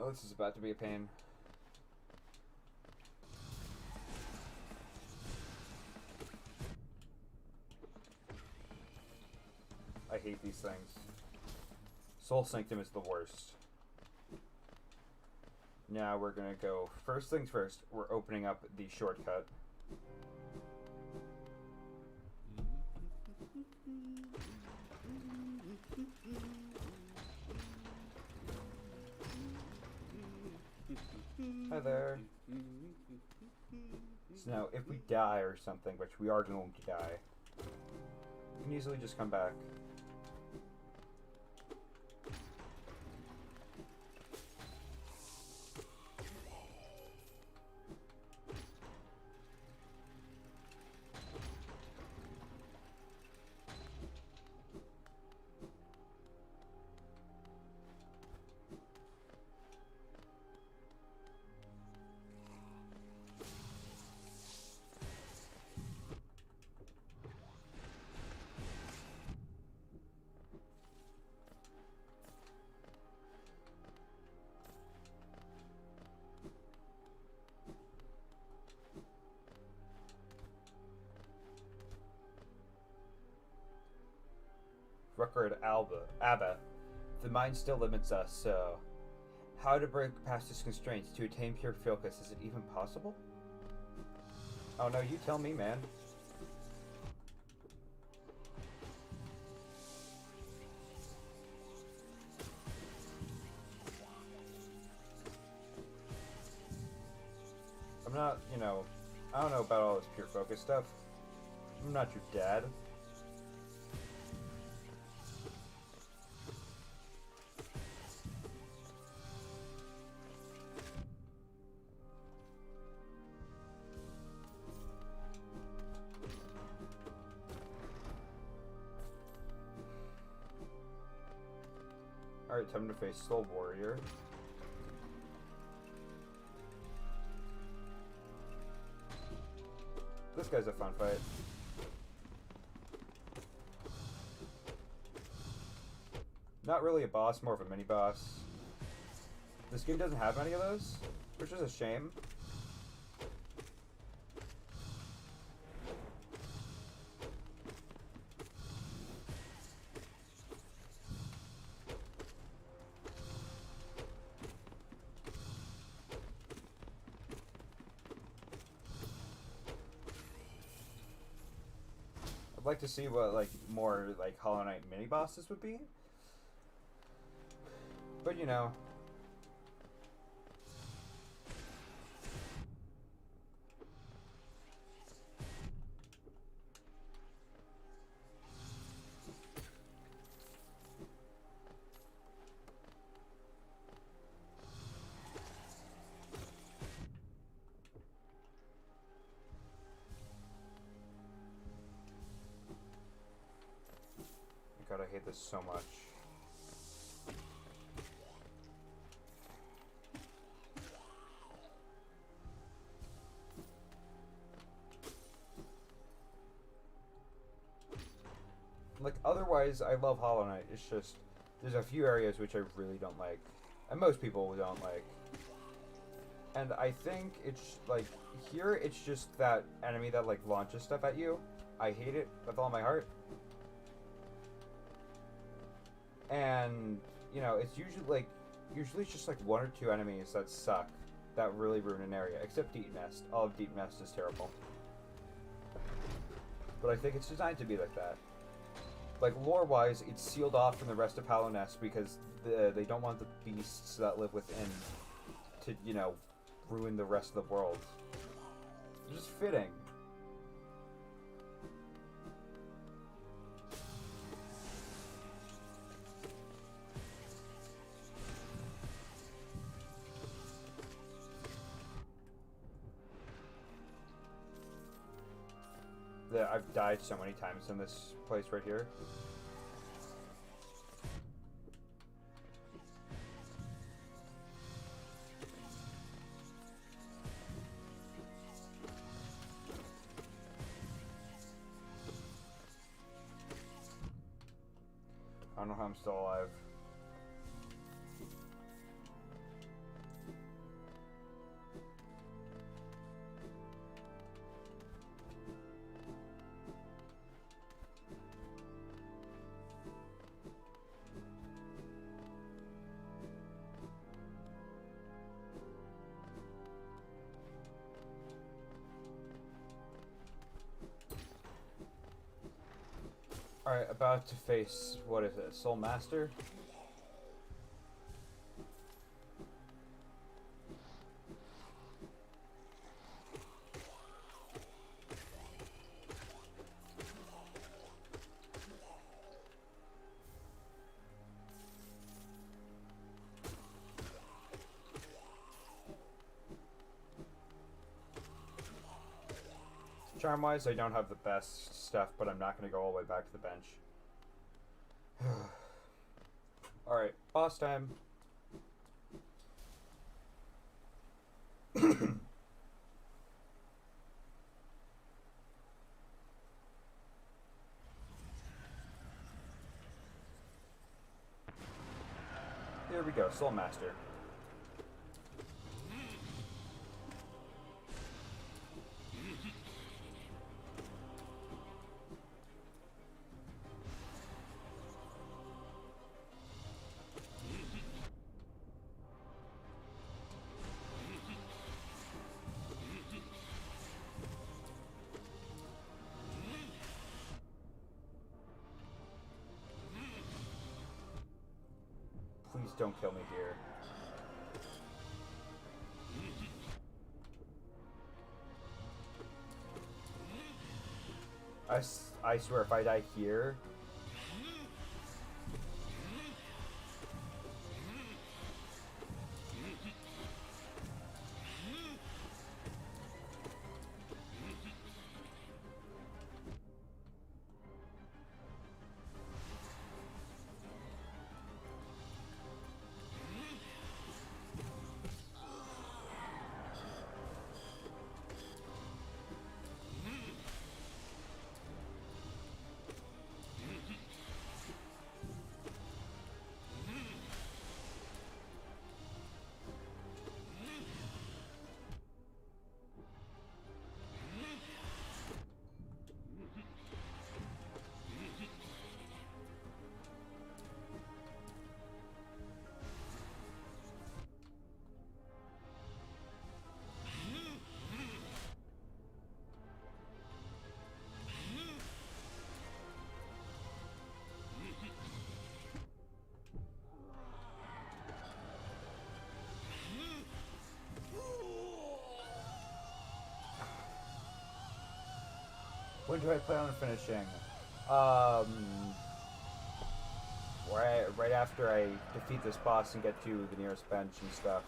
Oh, this is about to be a pain. I hate these things. Soul Sanctum is the worst. Now we're gonna go, first things first, we're opening up the shortcut. Hi there. So now, if we die or something, which we are going to die, we can easily just come back. record Abba. The mind still limits us, so how to break past its constraints to attain pure focus? Is it even possible? Oh no, you tell me, man. I'm not, you know, I don't know about all this pure focus stuff. I'm not your dad. Alright, time to face Soul Warrior. This guy's a fun fight. Not really a boss, more of a mini-boss. This game doesn't have many of those, which is a shame. I'd like to see what like more like Hollow Knight mini bosses would be. But you know. God, I hate this so much. Like, otherwise, I love Hollow Knight. It's just, there's a few areas which I really don't like. And most people don't like. And I think it's, like, here it's just that enemy that, like, launches stuff at you. I hate it with all my heart. And, you know, it's usually it's just like one or two enemies that suck, that really ruin an area, except Deep Nest. All of Deep Nest is terrible. But I think it's designed to be like that. Like, lore-wise, it's sealed off from the rest of Hollow Nest because they don't want the beasts that live within to, you know, ruin the rest of the world. It's just fitting. I've died so many times in this place right here. I don't know how I'm still alive. Alright, about to face, what is it, Soul Master? Charm-wise, I don't have the best stuff, but I'm not going to go all the way back to the bench. Alright, boss time. Here we go, Soul Master. Please don't kill me here. I swear, if I die here... When do I plan on finishing? Right after I defeat this boss and get to the nearest bench and stuff.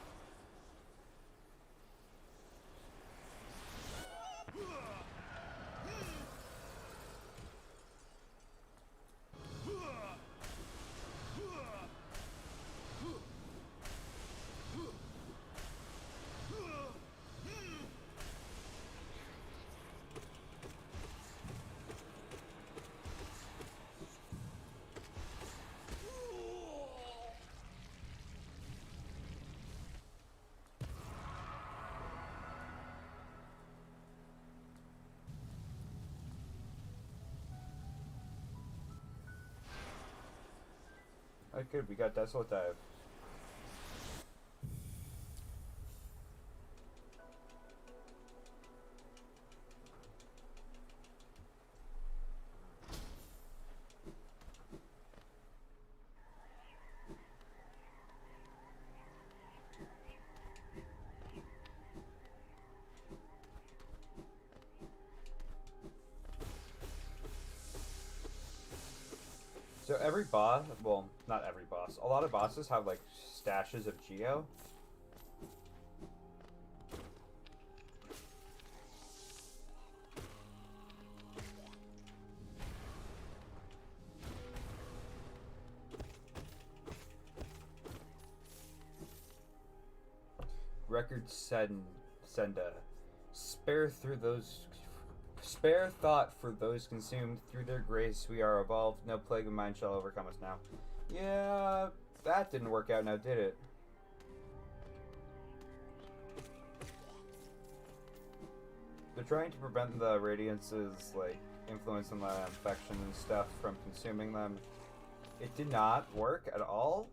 Oh, good, we got Desolate Dive. So every boss, well, not every boss, a lot of bosses have like stashes of Geo. Record send a spare thought for those consumed through their grace. We are evolved. No plague of mine shall overcome us now. Yeah, that didn't work out now, did it? They're trying to prevent the Radiance's like influence on the infection and stuff from consuming them. It did not work at all.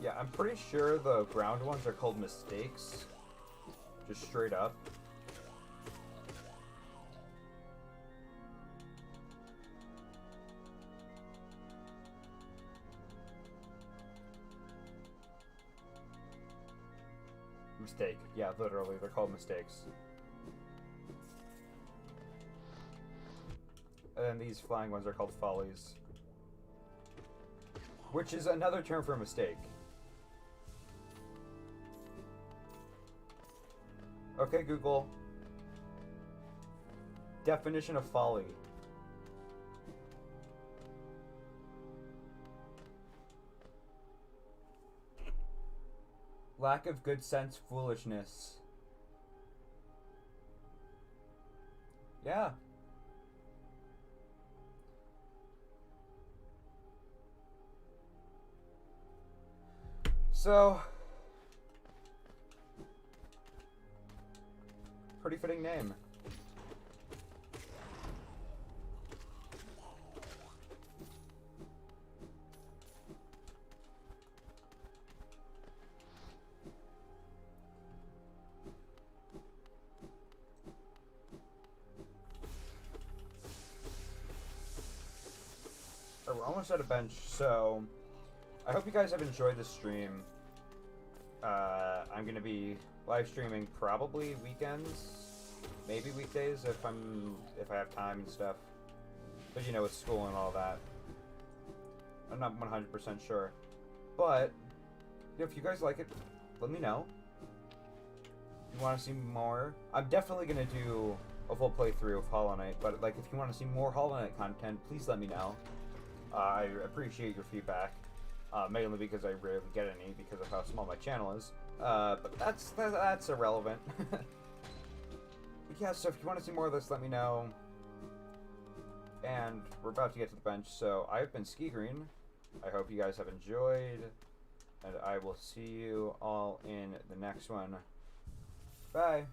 Yeah, I'm pretty sure the ground ones are called mistakes. Just straight up. Mistake. Yeah, literally, they're called mistakes. And then these flying ones are called follies. Which is another term for a mistake. Okay, Google. Definition of folly. Lack of good sense, foolishness. Yeah. So, pretty fitting name. We're almost at a bench, so I hope you guys have enjoyed this stream. I'm gonna be live streaming probably weekends, maybe weekdays if I have time and stuff. But you know, with school and all that, I'm not 100% sure. But if you guys like it, let me know. If you want to see more, I'm definitely gonna do a full playthrough of Hollow Knight. But like, if you want to see more Hollow Knight content, please let me know. I appreciate your feedback, mainly because I rarely get any because of how small my channel is. But that's irrelevant. But yeah, so if you want to see more of this, let me know. And we're about to get to the bench, so I've been Skigreen. I hope you guys have enjoyed, and I will see you all in the next one. Bye!